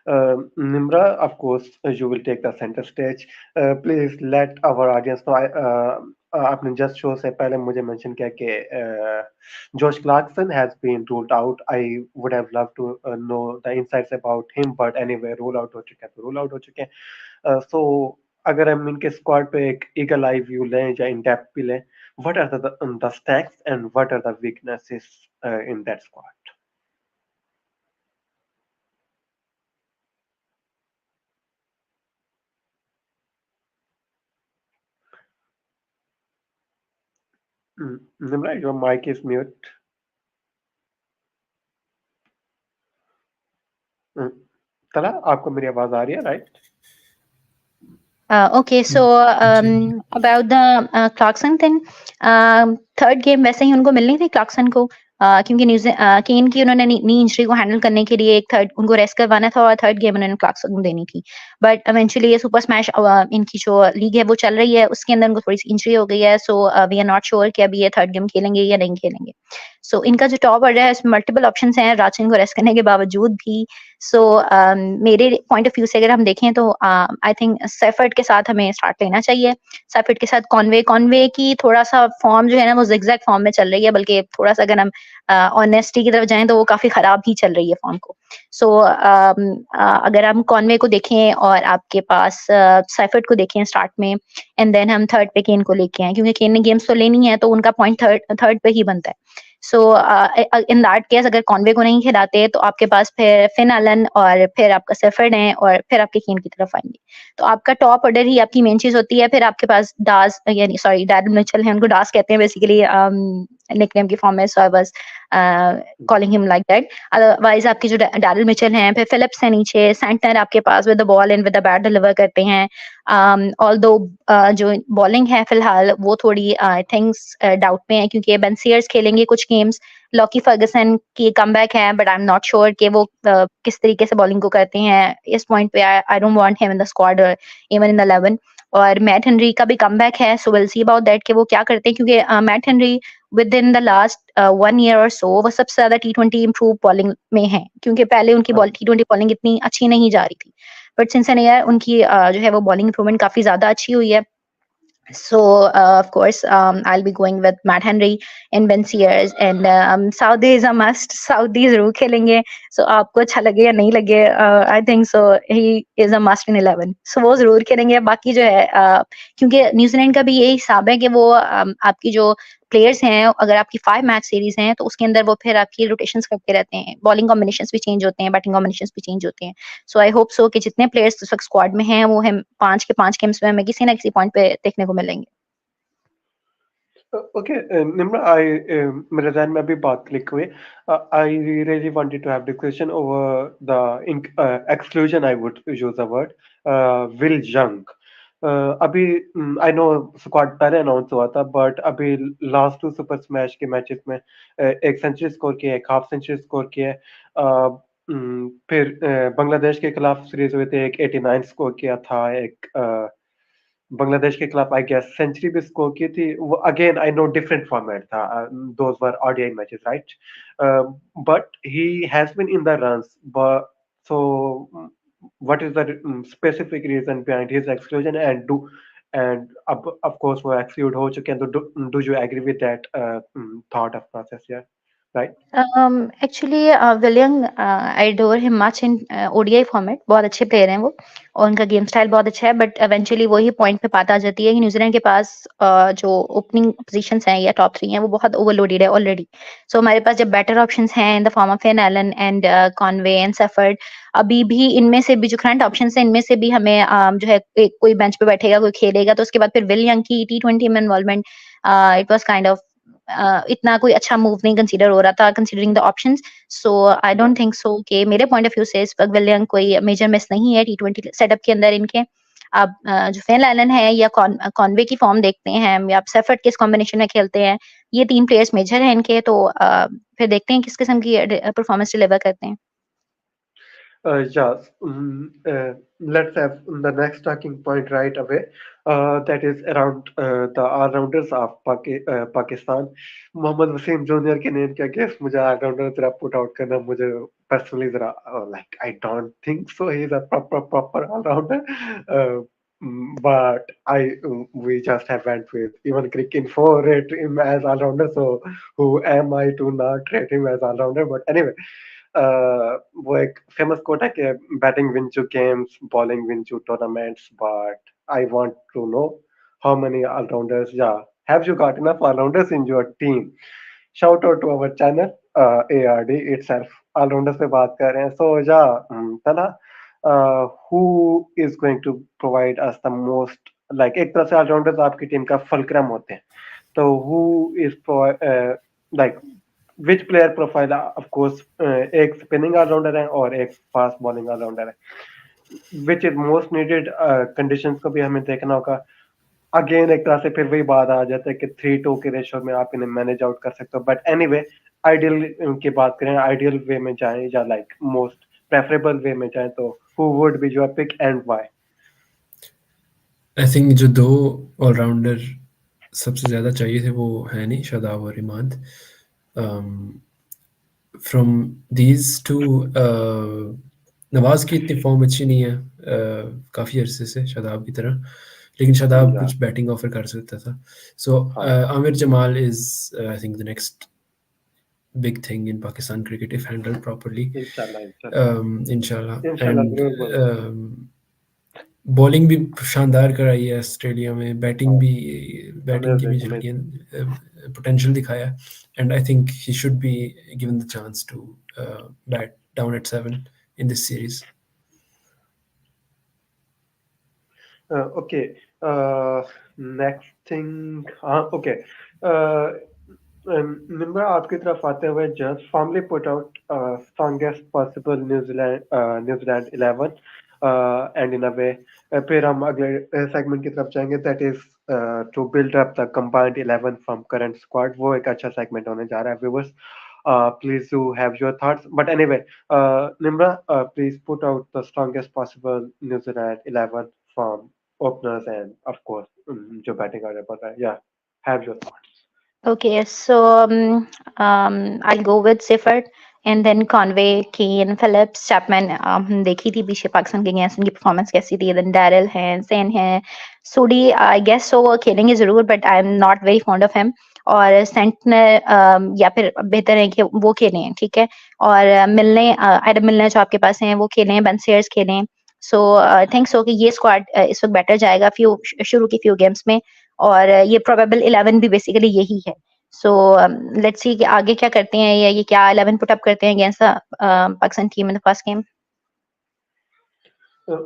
Nimra, of course, you will take the center stage. Please let our audience know. आपने just show से पहले मुझे mention किया कि Josh Clarkson has been ruled out. I would have loved to know the insights about him, but anyway, rule out हो चुके हैं तो rule out हो चुके हैं. So अगर हम इनके squad पे एक eagle eye view लें या in depth भी लें, what are the strengths and what are the weaknesses in that squad? Nimra, your mic is mute. तला, आपको मेरी आवाज आ रही है, right? Okay, so about the Clarkson thing, third game वैसे ही उनको मिलनी थी क्लार्कसन को, क्योंकि केन की उन्होंने नी इंजरी को हैंडल करने के लिए एक थर्ड उनको रेस्ट करवाना था और थर्ड गेम उन्होंने क्लार्कसन को देनी थी. बट इवेंचुअली ये सुपर स्मैश इनकी जो लीग है वो चल रही है, उसके अंदर उनको थोड़ी सी इंजरी हो गई है. So we are not sure कि अभी ये थर्ड गेम खेलेंगे या नहीं खेलेंगे. सो इनका जो टॉप ऑर्डर है उसमें मल्टीपल ऑप्शंस हैं राचिन को रेस्ट करने के बावजूद भी. सो मेरे पॉइंट ऑफ व्यू से अगर हम देखें तो आई थिंक सेफर्ट के साथ हमें स्टार्ट लेना चाहिए. सेफर्ट के साथ कॉनवे की थोड़ा सा फॉर्म जो है ना वो जिगजैग फॉर्म में चल रही है, बल्कि थोड़ा सा अगर हम ऑनेस्टी की तरफ जाएं तो वो काफी खराब ही चल रही है फॉर्म को. सो अगर हम कॉनवे को देखें और आपके पास सेफर्ट को देखें स्टार्ट में, एंड देन हम थर्ड पे केन को लेके आए, क्योंकि केन ने गेम्स तो लेनी है तो उनका पॉइंट थर्ड पे ही बनता है. सो इन दैट केस अगर कॉनवे को नहीं खिलाते तो आपके पास फिर फिन एलन और फिर आपका सेफर्ड है और फिर आपके केन की तरफ आएंगे. तो आपका टॉप ऑर्डर ही आपकी मेन चीज होती है. फिर आपके पास डास यानी सॉरी डैरिल मिचेल है, उनको डास कहते हैं बेसिकली निकनेम की फॉर्म में, so I was calling him like that. Otherwise आपकी जो डैरिल मिचेल हैं, फिर फिलिप्स है नीचे, सेंटर आपके पास with the ball and with the bat deliver करते हैं. ऑल्दो जो बॉलिंग है फिलहाल वो थोड़ी आई थिंक्स डाउट में है, क्योंकि बेंसियर्स खेलेंगे कुछ गेम्स. लॉकी फर्गसन की कमबैक है, but I am not sure कि वो किस तरीके से बॉलिंग को करते हैं. इस पॉइंट पे I don't want him in the squad और इवन इन द 11. और मैट हेनरी का भी कमबैक है, so will see about that कि वो क्या करते हैं, क्योंकि Matt Henry with in the last 1 year और सो वो सबसे ज्यादा T20 इम्प्रूव बॉलिंग में है, क्योंकि पहले उनकी T20 बॉलिंग इतनी अच्छी नहीं जा रही थी. बट सिंस एन ईयर उनकी जो है वो बॉलिंग इंप्रूवमेंट काफी ज्यादा अच्छी हुई है. So of course I'll be going with Matt Henry in Ben Sears, and Saudi is a must. Saudi जरूर खेलेंगे, so आपको अच्छा लगे या नहीं लगे, I think so he is a must in 11. So वो जरूर खेलेंगे. बाकी जो है क्योंकि न्यूजीलैंड का भी यही हिसाब है कि वो आपकी जो प्लेयर्स हैं, अगर आपकी 5 मैच सीरीज हैं तो उसके अंदर वो फिर आपकी रोटेशंस करते रहते हैं, बॉलिंग कॉम्बिनेशंस भी चेंज होते हैं, बैटिंग कॉम्बिनेशंस भी चेंज होते हैं. सो आई होप सो कि जितने प्लेयर्स इस वक्त स्क्वाड में हैं वो हम 5 के 5 गेम्स में हमें किसी ना किसी पॉइंट पे देखने को मिलेंगे. Okay, Nimra, मेरे ज़हन में अभी बात क्लिक हुई. I really wanted to have discussion over the exclusion, I would use the word, Will Young. अभी आई नो स्क्वाड पहले अनाउंस हुआ था, बट अभी लास्ट 2 सुपर स्मैश के मैचेस में एक सेंचुरी स्कोर किया, एक हाफ सेंचुरी स्कोर किया. फिर बांग्लादेश के खिलाफ सीरीज हुए थे, एक 89 स्कोर किया था, एक बांग्लादेश के खिलाफ आई गेस सेंचुरी भी स्कोर की थी. वो again I know different format था, those were ODI matches, right? But he has been in the runs. So what is the specific reason behind his exclusion, and of course वो exclude हो चुके हैं, तो do you agree with that thought of process? Yeah, right? Actually William I adore him much in ODI format. बहुत अच्छे player हैं वो और उनका गेम स्टाइल बहुत अच्छा है, बट इवेंचुअली वही पॉइंट पे बात आ जाती है कि न्यूजीलैंड के पास जो ओपनिंग पोजीशंस हैं या टॉप 3 हैं वो बहुत ओवरलोडेड है ऑलरेडी. सो हमारे पास जब बेटर ऑप्शंस हैं in the form of an Allen and Conway and Seifert, अभी भी इनमें से भी जो करंट ऑप्शंस हैं इनमें से भी हमें जो है कोई बेंच पे बैठेगा, कोई खेलेगा, तो उसके बाद फिर विल यंग की T20 में involvement it was kind of इतना कोई अच्छा मूव नहीं कंसीडर हो रहा था considering the options. So I don't think सो कि मेरे पॉइंट ऑफ व्यू से इस वक्त विलियम कोई मेजर मिस नहीं है T20 सेटअप के अंदर इनके. आप जो फेन एलन है या कॉनवे की फॉर्म देखते हैं या आप सेफर्ट किस कॉम्बिनेशन में खेलते हैं, ये 3 प्लेयर्स मेजर हैं इनके, तो फिर देखते हैं किस किस्म की परफॉर्मेंस डिलीवर करते हैं। Yeah, let's have the next talking point right away. That is around the all-rounders of Pakistan. Mohammad Wasim junior के नेम के अगेंस्ट मुझे ऑलराउंडर जरा पुट आउट करना मुझे पर्सनली जरा like I don't think so he is a proper all-rounder. But we just have went with even Crick Info rate him as all-rounder, so who am I to not rate him as all-rounder? But anyway, वो एक famous quote है कि batting win to games, bowling win to tournaments, but I want to know how many all-rounders, yeah, have you got enough all-rounders in your team? Shout out to our channel, ARD itself. All-rounders पे बात कर रहे हैं. So yeah, तला, who is going to provide us the most, like एक तरह से all-rounders आपकी टीम का फुलक्रम होते हैं. तो who is like which player profile, of course, एक स्पिनिंग ऑलराउंडर है और एक फास्ट बॉलिंग ऑलराउंडर है, which is most needed. Conditions को भी हमें देखना होगा. अगेन एक तरह से फिर वही बात आ जाता है कि 3-2 के रेशो में आप इन्हें मैनेज आउट कर सकते हो. बट एनीवे, आइडियल की बात करें, आइडियल वे में जाएं या लाइक मोस्ट प्रेफरेबल वे में जाएं, तो who would be your pick and why? I think जो 2 ऑलराउंडर सबसे ज़्यादा चाहिए थे वो है नहीं, शादाब और इमाद. फ्रॉम दीज 2 नवाज़ की इतनी फॉर्म अच्छी नहीं है काफ़ी अरसे से शादाब की तरह, लेकिन शादाब कुछ बैटिंग ऑफर कर सकता था. So Aamir Jamal is I think the next big thing in Pakistan cricket if handled properly. Inshallah. And bowling भी शानदार कराई है ऑस्ट्रेलिया में, बैटिंग की भी झलकियाँ पोटेंशियल दिखाया, and I think he should be given the chance to bat down at 7 in this series. Okay, next thing, okay. Nimra, आपकी तरफ आते हुए just firmly put out strongest possible New Zealand 11, and in a way फिर हम अगले segment की तरफ जाएंगे, that is to build up the combined 11 from current squad. वो एक अच्छा segment होने जा रहा है viewers. Please do have your thoughts. But anyway, Nimra, please put out the strongest possible New Zealand 11 from openers and of course जो batting order पर है. Yeah, have your thoughts. Okay, so I'll go with Sifford and then Conway, Kane, Phillips, Chapman. देखी थी पीछे पाकिस्तान के against उनकी performance कैसी थी. देन डैरिल है, सेन है, सूडी आई गेस सो वो खेलेंगे जरूर, but I am not very fond of him. और सेंटनर या फिर बेहतर है कि वो खेलें, ठीक है. और मिलने एडम मिलने जो आपके पास हैं वो खेलें, बेंसेयर्स खेलें. सो आई थिंक सो कि ये स्क्वाड इस वक्त बेटर जाएगा शुरू की फ्यू गेम्स में. और ये प्रोबेबल 11 भी बेसिकली यही है. सो लेट्स सी कि आगे क्या करते हैं, या ये क्या 11 पुट अप करते हैं against Pakistan team in the first game.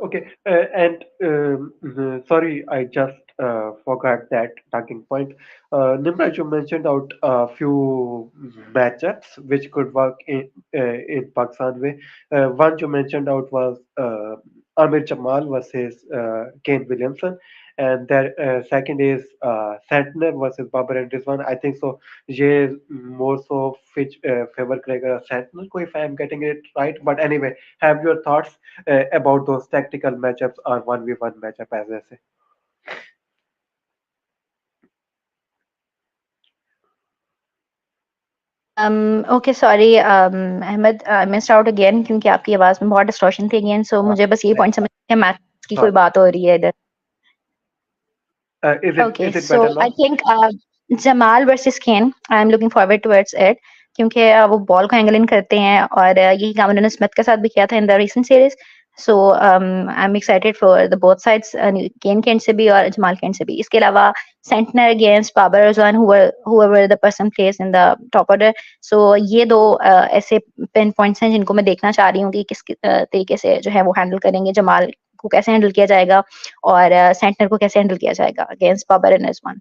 Okay, and sorry, I just forgot that talking point. Nimra, you mentioned out a few matchups which could work in Pakistan way. One you mentioned out was Aamir Jamal versus Kane Wlliamson, and that second is Santner versus Babar and Rizwan. I think so. ये more so which favor करेगा Santner को, if I am getting it right. But anyway, have your thoughts about those tactical matchups or 1v1 matchup as I say. Okay sorry Ahmad, missed out again क्योंकि आपकी आवाज में बहुत distortion थी again. सो मुझे बस ये पॉइंट समझ के मैच की कोई बात हो रही है इधर. Okay, so I think Jamal versus Kane, I am looking forward towards it क्योंकि वो बॉल को एंगल इन करते हैं और यही काम उन्होंने स्मिथ के साथ भी किया था in the recent series. So I am excited for the both sides, Kane के एंड से भी और जमाल के एंड से भी. इसके अलावा Santner against Babar Rizwan, whoever the person plays in the top order. So ये दो ऐसे पिन पॉइंट्स हैं जिनको मैं देखना चाह रही हूँ कि किस तरीके से जो है वो हैंडल करेंगे. जमाल को कैसे हैंडल किया जाएगा और सेंटनर को कैसे हैंडल किया जाएगा against Babar and Rizwan.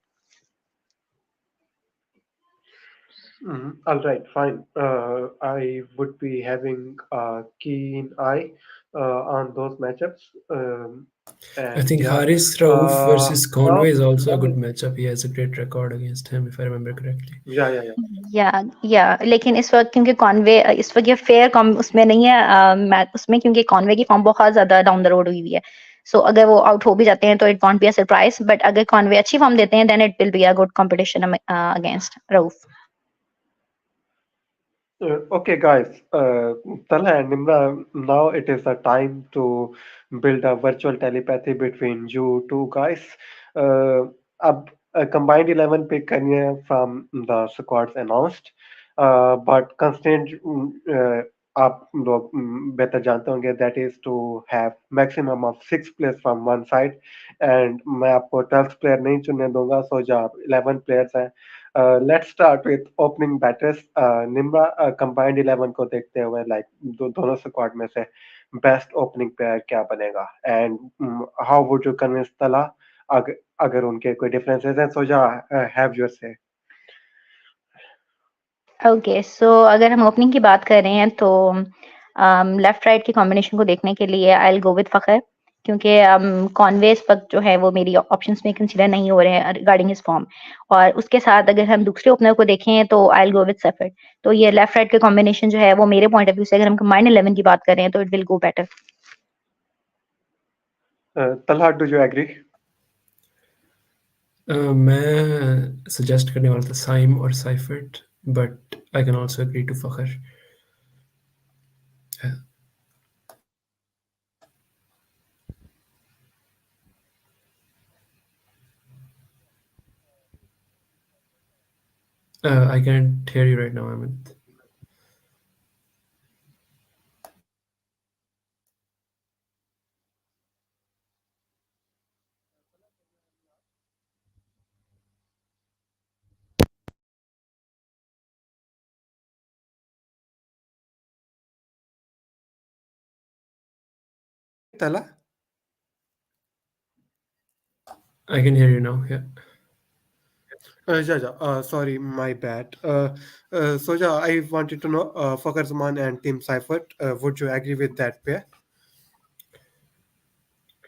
All right, fine. I would be having a keen eye on those matchups. I And think yeah, Haris Rauf versus now Conway is also a now good matchup. He has a great record against him, if I remember correctly. yeah, yeah, yeah. या लेकिन इस वक्त क्योंकि Conway इस वक्त ये fair उसमें नहीं है मैच उसमें क्योंकि कॉन्वे की फॉर्म बहुत ज्यादा डाउन द रोड हुई है सो अगर वो आउट हो भी जाते हैं तो it won't be a surprise but अगर कॉन्वे अच्छी फॉर्म देते हैं then it will be a good competition against Rauf Okay, guys. Talha and Nimra, now it is the time to build a virtual telepathy between you two guys. Uh, अब combined 11 pick करिए from the squads announced. But constraint आप लोग बेहतर जानते होंगे that is to have maximum of 6 players from one side and मैं आपको 12th player नहीं चुनने दूंगा so जब 11 players हैं let's start with opening batters Nimra combined 11 को देखते हुए लाइक दोनों स्क्वाड में से बेस्ट ओपनिंग प्लेयर क्या बनेगा and how would you convince तला अगर अगर उनके कोई डिफरेंसेस हैं सो जा हैव योर से ओके सो अगर हम ओपनिंग की बात कर रहे हैं तो लेफ्ट राइट की कॉम्बिनेशन को देखने के लिए आई विल गो विद फखर क्योंकि कॉन्वे इस वक्त जो है वो मेरी ऑप्शंस में कंसीडर नहीं हो रहे हैं रिगार्डिंग हिज फॉर्म और उसके साथ अगर हम दूसरे ओपनर को देखें तो आई विल गो विद सफर तो ये लेफ्ट राइट के कॉम्बिनेशन जो है वो मेरे पॉइंट ऑफ व्यू से अगर हम कंबाइंड 11 की बात कर रहे हैं तो it will go better Talha do you agree मैं सजेस्ट करने वाला था साइम और Seifert but I can also agree to Fakhar I can't hear you right now, Amit. तला I can hear you now, yeah. Sorry, my bad. So yeah, I wanted to know, Fakhar Zaman and Team Seifert, would you agree with that pair?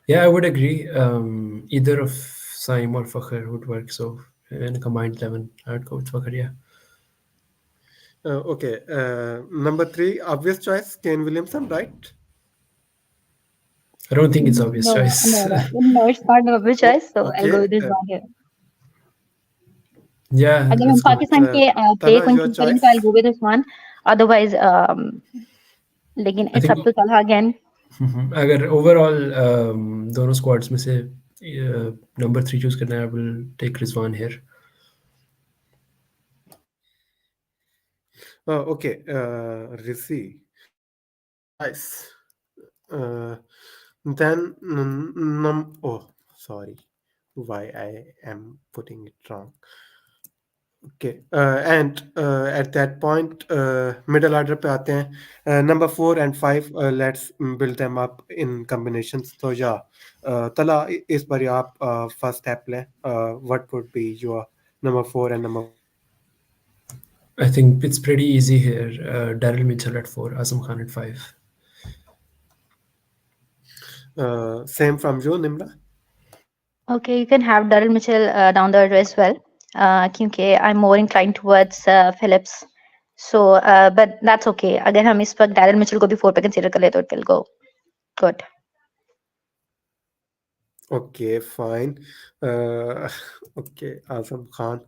Yeah, I would agree. Either of Saim or Fakhr would work. So in a combined 11, I would go with Fakhr, yeah. Okay. Number 3, obvious choice, Kane Williamson, right? I don't think it's obvious choice. no it's not an obvious choice so I'll go Okay. with this one here Yeah, अगर हम let's go with Pakistan के play Tala, को your include करें तो choice. I'll go with this one otherwise लेकिन I it's think up to Talha again अगर overall दोनों squads में से number 3 choose करना है, I will take Rizwan here. Okay. Rishi. Nice. Then, oh, sorry. Why I am putting it wrong. Okay, and at that point, middle order पे आते हैं. Number 4 and 5, let's build them up in combinations. So yeah, Tala, इस बार आप first step लें. What would be your number 4 and number I think it's pretty easy here. Daryl Mitchell at 4, Azam Khan at 5. same from you, Nimra? Okay, you can have Daryl Mitchell down the order as well. क्योंकि I'm more inclined towards Phillips. So, but that's okay. अगर हम इस वक्त Daryl Mitchell को भी 4 पे consider कर ले तो it will go good. Okay, fine. Uh, okay, Azam Khan.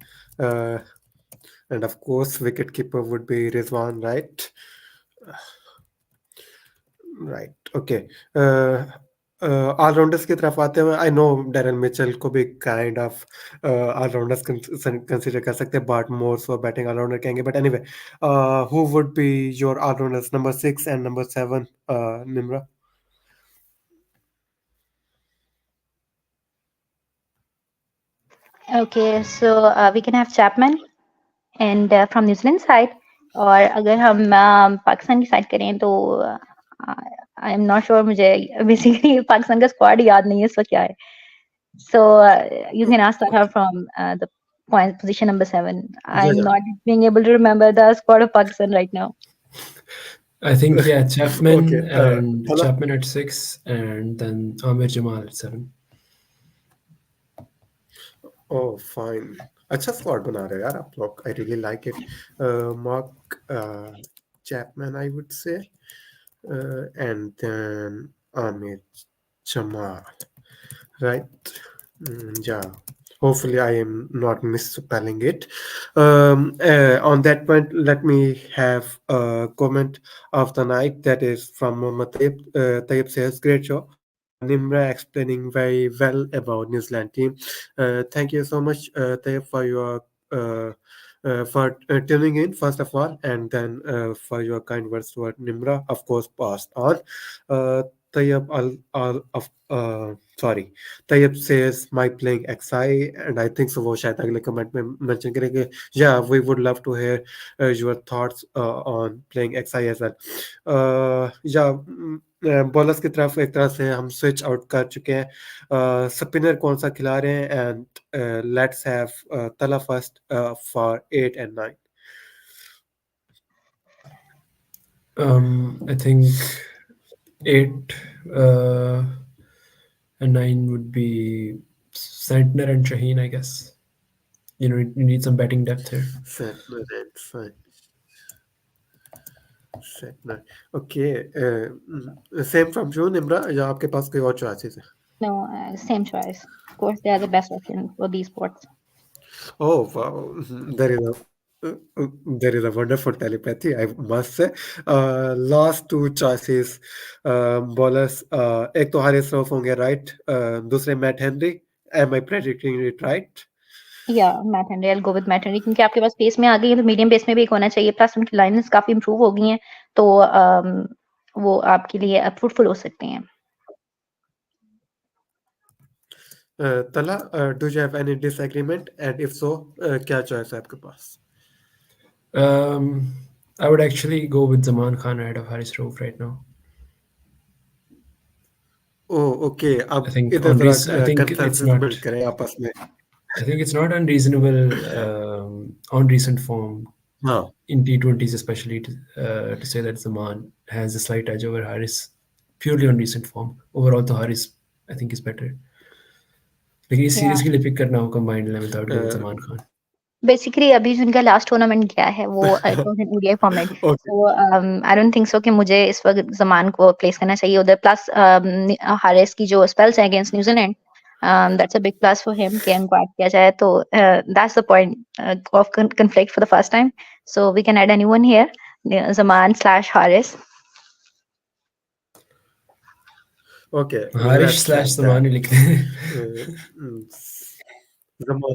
And of course, wicketkeeper would be Rizwan, right? Right. Okay. Allrounders की तरफ आते हुए आई नो डेरल मिचेल को भी काइंड ऑफ ऑलराउंडर्स कंसीडर कर सकते हैं but more so batting allrounder कहेंगे but anyway who would be your allrounders number 6 and number 7 Nimra Okay, so we can have Chapman and from New Zealand side. और अगर हम पाकिस्तान की साइड करें तो आई एम नॉट श्योर मुझे बेसिकली पाकिस्तान का squad याद नहीं है इसका क्या है so you can ask that from the point position number 7 या I'm या not being able to remember the squad of Pakistan right now I think, yeah, Okay, Thala. Chapman at 6, and then Aamir Jamal at 7. Oh, fine. अच्छा squad बना रहे हो यार आप लोग. I really like it. Mark Chapman, I would say, and then Amit Jamal, right? Yeah. Hopefully, I am not misspelling it. On that point, let me have a comment of the night that is from Mohammad Tayyib. Tayyib says, "Great show. Nimra explaining very well about New Zealand team. Thank you so much, Tayyib, for your tuning in first of all, and then for your kind words toward Nimra. Of course, passed on. Uh, Tayyib, sorry. Tayyib says my playing XI, and I think so वो शायद अगले comment में mention करेंगे. Yeah, we would love to hear your thoughts on playing XI as well. Yeah, bowlers की तरफ एक तरह से हम स्विच आउट कर चुके हैं. स्पिनर कौन सा खिला रहे हैं, एंड लेट्स हैव तला first for 8 and 9. I think 8 and 9 would be Santner and Shaheen, I guess. You need some batting depth here. Setner and fine. Setner. Okay. Same from you, Nimra, या आपके पास कोई और choices है? No, same choice. Of course, they are the best option for these sports. Oh wow, there is a wonderful telepathy, I must say. Last two choices, bowlers. एक तो हारिस रऊफ होंगे, right? दूसरे Matt Henry. Am I predicting it right? Yeah, Matt Henry. I'll go with Matt Henry क्योंकि आपके पास pace में आ गई है तो मीडियम पेस में भी एक होना चाहिए. प्लस उनकी लाइनेस काफी इंप्रूव हो गई हैं तो वो आपके लिए फ्रूटफुल हो सकते हैं. Tala, do you have any disagreement? And if so, क्या choice है आपके पास? I would actually go with Zaman Khan ahead of Haris Rauf right now. Oh, okay. I अब think इधर जरा I think it's consensus not. build करें आपस में. I think it's not unreasonable on recent form हाँ. in T20s, especially to say that Zaman has a slight edge over Haris purely on recent form. Overall, तो Haris I think is better. लेकिन इस Yeah. Series के लिए pick करना हो combined 11 I would go with Zaman Khan. Basically अभी जो इनका लास्ट टूर्नामेंट गया है वो ओडीआई फॉर्मेट. Okay. तो आई डोंट थिंक सो कि मुझे इस वक्त जमान को प्लेस करना चाहिए उधर. प्लस हारिस की जो स्पेल्स है against New Zealand, that's a big plus for him कि उनको ऐड किया जाए. तो that's the point of conflict for the first time. So we can add anyone here, Zaman slash Haris. Okay, Haris let's slash have Zaman he that. लिखते हैं. Mm, Zaman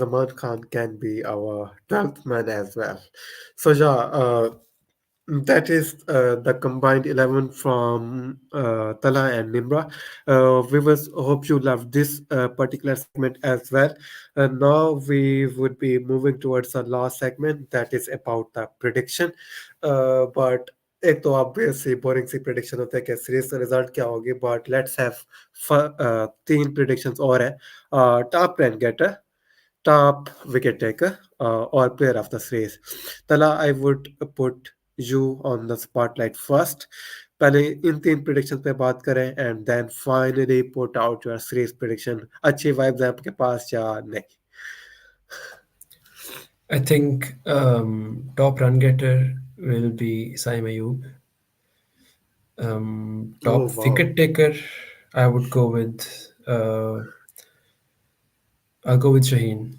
Zaman Khan can be our 12th man as well. So yeah, that is the combined 11 from Tala and Nimra. Viewers, hope you love this particular segment as well. Now we would be moving towards the last segment that is about the prediction. But एक तो obviously boring सी prediction होता है कि series का result क्या होगी, but let's have तीन predictions और है. Top 10 getter, top wicket taker, or player of the series. Tala, I would put you on the spotlight first. पहले इन तीन predictions पे बात करें and then finally put out your series prediction. अच्छी vibes है आपके पास या नहीं? I think top run getter will be Saim Ayub. Oh Top wow. wicket taker, I would go with I'll go with Shaheen,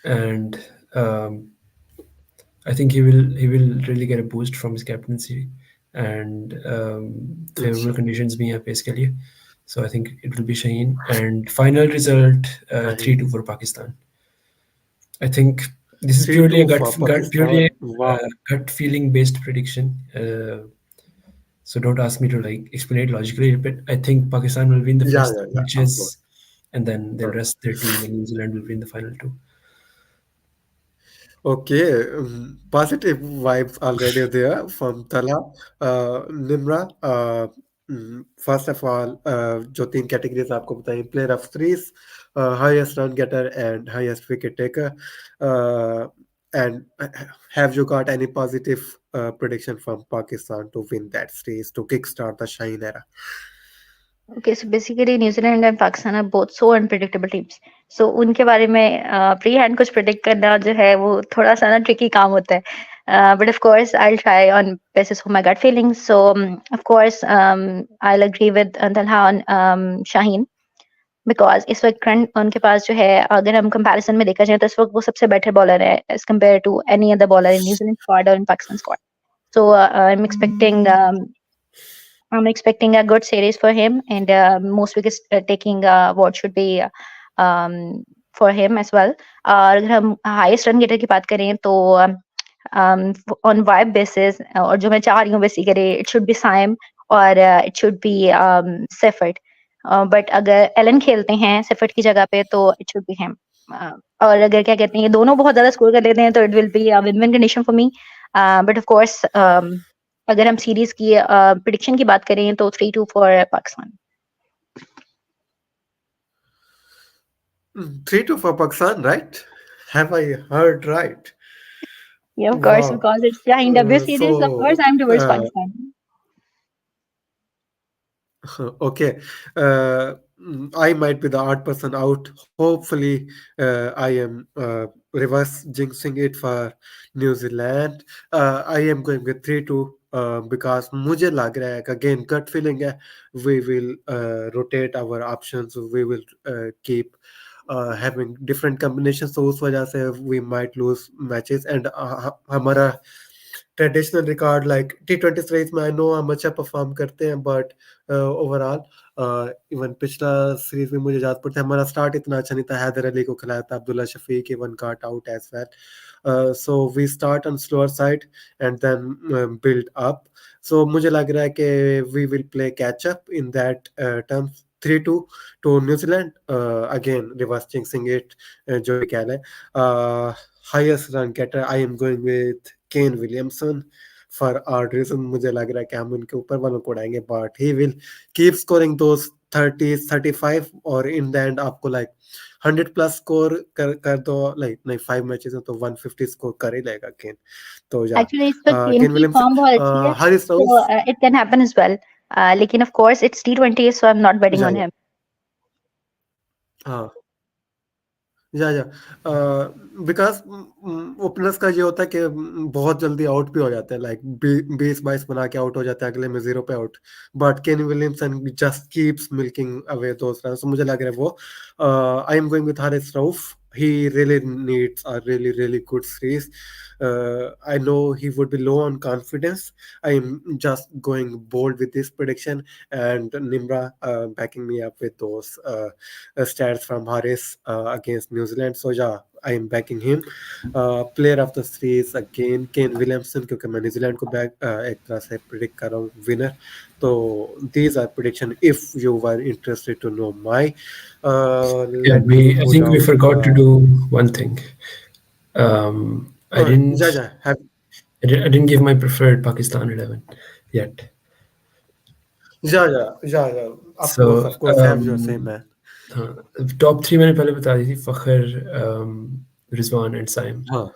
and I think he will really get a boost from his captaincy and favorable Inshallah. conditions being pace के लिए. So I think it will be Shaheen, and final result 3-2 for Pakistan. I think this is purely a 3-2 for purely Pakistan. Wow. gut feeling based prediction. So don't ask me to like explain it logically, but I think Pakistan will win the Yeah, first yeah, yeah, of course. matches, and then they'll Huh. rest their team, and New Zealand will win the final two. Okay, positive vibes already there from Tala. Nimra, first of all, जो तीन categories आपको बताई, player of threes, highest run getter and highest wicket taker. Uh, And have you got any positive prediction from Pakistan to win that series to kickstart the Shaheen era? Okay, so basically New Zealand and Pakistan are both so unpredictable teams. So उनके बारे में pre hand कुछ predict करना जो है वो थोड़ा सा ना ट्रिकी काम होता है. But of course, I'll try on basis of my gut feelings. So of course, I'll agree with Talha on Shaheen. Because इस वक्त करंट उनके पास जो है अगर हम कंपैरिजन में देखा जाए तो इस वक्त वो सबसे बेटर बॉलर है as compared to any other bowler in New Zealand squad और in Pakistan squad. So I am expecting I'm expecting a good series for him, and most wickets taking what should be for him as well. अगर हम highest run getter की बात करें तो on vibe basis और जो मैं चाह रही हूँ basically it should be Saim और it should be Sefford. But अगर एलन खेलते हैं सेफर्ड की जगह पे तो it should be him. और अगर क्या कहते हैं ये दोनों बहुत ज्यादा स्कोर कर लेते हैं तो it will be a win-win condition for me. But of course अगर हम सीरीज की प्रिडिक्शन की बात करें तो 3-2 for Pakistan. 3-2 for Pakistan, right? Have I heard right? Yeah, of course, Wow. because it's the IW series. Of course, I'm towards Pakistan. Okay. I might be the odd person out. Hopefully, I am reverse jinxing it for New Zealand. I am going with 3-2 because मुझे लग रहा है कि again gut feeling है we will rotate our options. We will keep having different combinations. So उस वजह से we might lose matches and हमारा traditional record like T20 series में आई नो हम अच्छा परफॉर्म करते हैं बट ओवरऑल इवन पिछला सीरीज में मुझे याद पड़ता है हमारा स्टार्ट इतना अच्छा नहीं था. हैदर अली को खिलाया था, Abdullah Shafique even got out as well. So we start on slower side and then build up. So मुझे लग रहा है कि we will play catch up in that terms. 3-2 to New Zealand. Again, reverse jinxing it. जो भी कह लें. Highest run getter, I am going with Kane Wlliamson. For odd reason, मुझे लग रहा है कि हम उनके ऊपर वालों को उड़ाएंगे but he will keep scoring those 30s 35 और in the end आपको like 100 plus score कर दो like नहीं 5 मैचेस हैं तो 150 स्कोर कर ही लेगा केन. तो या एक्चुअली इस वक्त केन केन की विलियमसन. फॉर्म बहुत अच्छी है हारिस तो Rauf. It can happen as well. लेकिन of course it's T20 so I'm not betting या on या him. हाँ या बिकॉज ओपनर्स का ये होता है कि बहुत जल्दी आउट भी हो जाता है लाइक 20-22 बना के आउट हो जाता है अगले में 0 पे out. But Kane Williamson just keeps milking away those runs. मुझे लग रहा है वो I am going with Haris Rauf. He really needs a really good series. I know he would be low on confidence. I'm just going bold with this prediction, and Nimra backing me up with those stats from Haris against New Zealand. So yeah, I am backing him. Player of the series again Kane Wlliamson क्योंकि मैं New Zealand को एक तरह से predict कर रहा हूँ winner. तो these are prediction. If you were interested to know my Yeah, let me I put think we out forgot to do one thing. I didn't. yeah have I didn't give my preferred Pakistan 11 yet. yeah So of course have your say man. Top 3 मैंने पहले बता दी थी. फखर, Rizwan and Saim. हाँ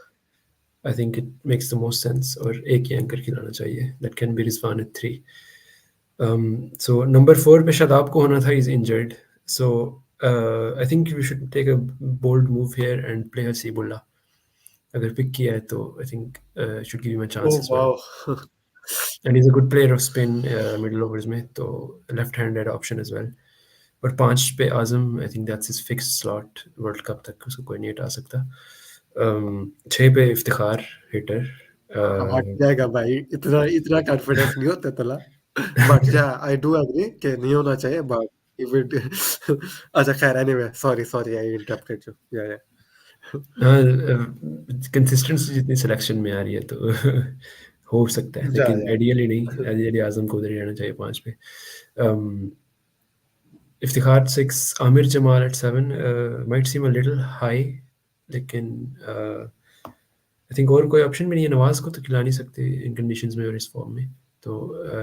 I think it makes the most sense. और एक ही anchor खिलाना चाहिए. That can be Rizwan at 3. So number 4 पे शादाब को होना था. He's injured. So I think we should take a bold move here and play Hasibullah. अगर पिक किया है तो I think should give him a chance oh as well. wow. And he's a good player of spin middle overs में, तो left-handed option as well. और 5 पे आजम, I think that's his fixed slot. World cup तक उसको कोई नहीं हटा सकता. 6 पे इफ्तिखार हिटर. हट जाएगा भाई. इतना इतना कॉन्फिडेंस नहीं होता तला. बट या आई डू एग्री कि नहीं होना चाहिए बट इफ इट अच्छा खैर anyway sorry I interrupted you. या कंसिस्टेंसी जितनी सिलेक्शन में आ रही है तो हो सकता है, लेकिन आइडियली नहीं. आइडियली आजम को उधर ही रहना चाहिए 5 पे. Iftikhar 6, Aamir Jamal at 7 might seem a little high, लेकिन आई थिंक और कोई ऑप्शन भी नहीं है. नवाज को तो खिला नहीं सकते इन कंडीशंस में और इस फॉर्म में, तो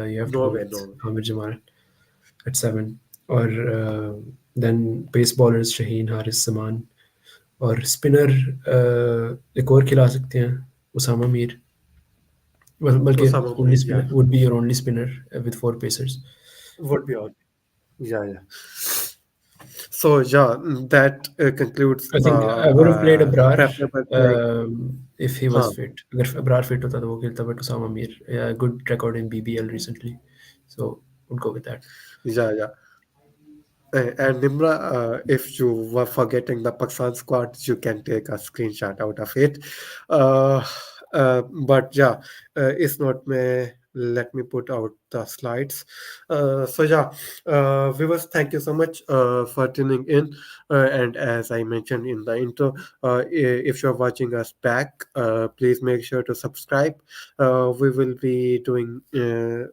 you have to go with Amir Jamal at 7. और then pace bowlers Shaheen, Haris, Zaman. और स्पिनर एक और खिला सकते हैं, उसामा मीर, बल्कि Osama only Mir, yeah, spinner would be your only spinner with 4 pacers. would be all. Yeah, yeah. So yeah, that concludes I think I would have played our Abrar preferable playing. if he was Huh. fit. अगर Abrar fit होता तो वो खेलता, but Osama Mir, good record in BBL recently, so would go with that. Yeah, yeah. And Nimra, if you were forgetting the Pakistan squad, you can take a screenshot out of it. Uh, but yeah, it's not me. Let me put out the slides. So yeah, viewers, thank you so much for tuning in. And as I mentioned in the intro, if you're watching us back, please make sure to subscribe. We will be doing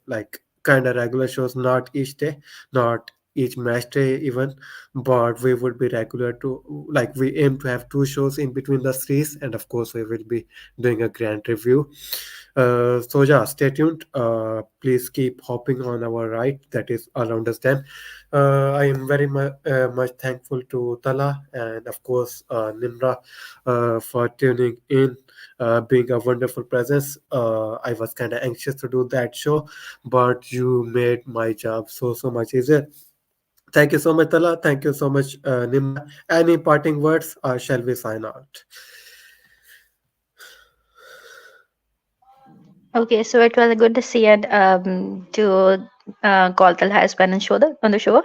like kind of regular shows, not each day, not each match day even, but we would be regular to, like, we aim to have 2 shows in between the series, and of course we will be doing a grand review. So yeah, stay tuned. Please keep hopping on our ride that is around us then. I am very much thankful to Tala and of course Nimra for tuning in, being a wonderful presence. I was kind of anxious to do that show, but you made my job so much easier. Thank you so much, Tala. Thank you so much, Nimra. Any parting words, or shall we sign out? Okay, so it was good to see and to call Talha as well and show on the show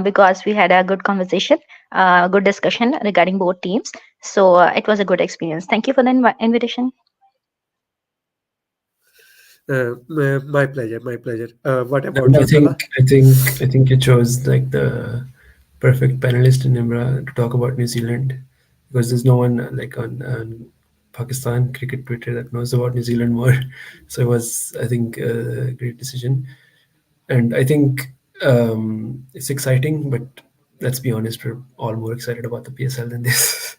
because we had a good conversation, good discussion regarding both teams. So it was a good experience. Thank you for the invitation. My pleasure, my pleasure. What And about you, Tala? I think you chose like the perfect panelist in Nimra to talk about New Zealand, because there's no one like on Pakistan cricket Twitter that knows about New Zealand more. So it was, I think, a great decision. And I think it's exciting, but let's be honest, we're all more excited about the PSL than this.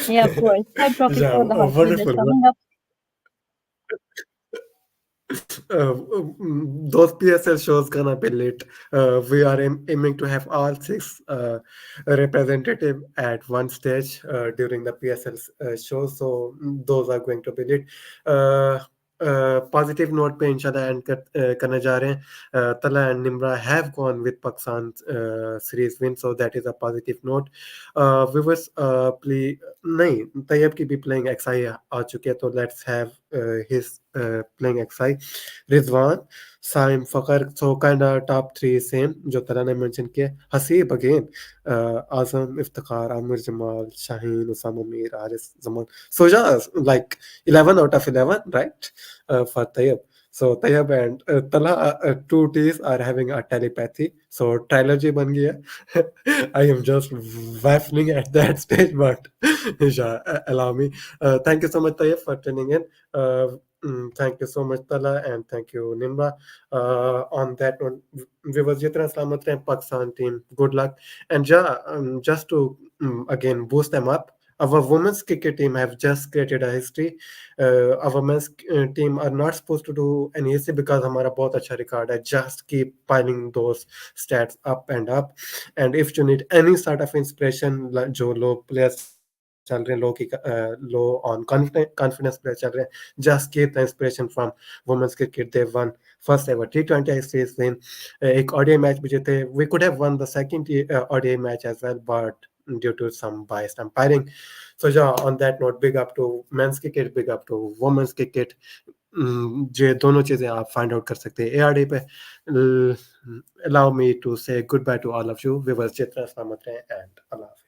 Yeah, of course. Hype trophy Yeah, for the Hahstags is wonderful. coming up. Those PSL shows gonna be lit. We are aiming to have all 6 representative at one stage during the PSL show, so those are going to be lit. Uh, Positive note पे इंशाल्लाह and करने जा रहे हैं. Tala and Nimra have gone with Pakistan series win, so that is a positive note. Viewers, please नहीं, तैयब की भी playing XI आ चुके हैं, तो let's have his playing XI. Rizwan, Saim, Fakar, so kind of top 3 same, जो तला ने mention किया. Hasib again, Azam, Iftikhar, Aamir, Jamal, Shaheen, Usama Mir, Aris, Zaman. So yeah, like 11 out of 11, right? For Tayyab. So Tayyab and Tala, 2 Ts are having a telepathy. So trilogy ban gaya. I am just waffling at that stage, but yeah, allow me. Thank you so much, Tayyab, for tuning in. Thank you so much, Tala, and thank you, Nimra. On that note, viewers, jitna salamat rahe Pakistan team. Good luck. And yeah, just to again boost them up, our women's cricket team have just created a history. Our men's team are not supposed to do any history because हमारा बहुत अच्छा record है. Just keep piling those stats up and up. And if you need any sort of inspiration, जो low players चल रहे हैं, low on confidence players चल रहे हैं, just keep the inspiration from women's cricket. They won first ever T20 series win. एक ODI match भी जीते. We could have won the second ODI match as well, but due to some biased umpiring. So yeah, on that note, big up to men's cricket, big up to women's cricket. ये दोनों चीजें आप find out कर सकते हैं ARD पे. Allow me to say goodbye to all of you. Viewers, जितना सलामत रहें and Allah Hafiz.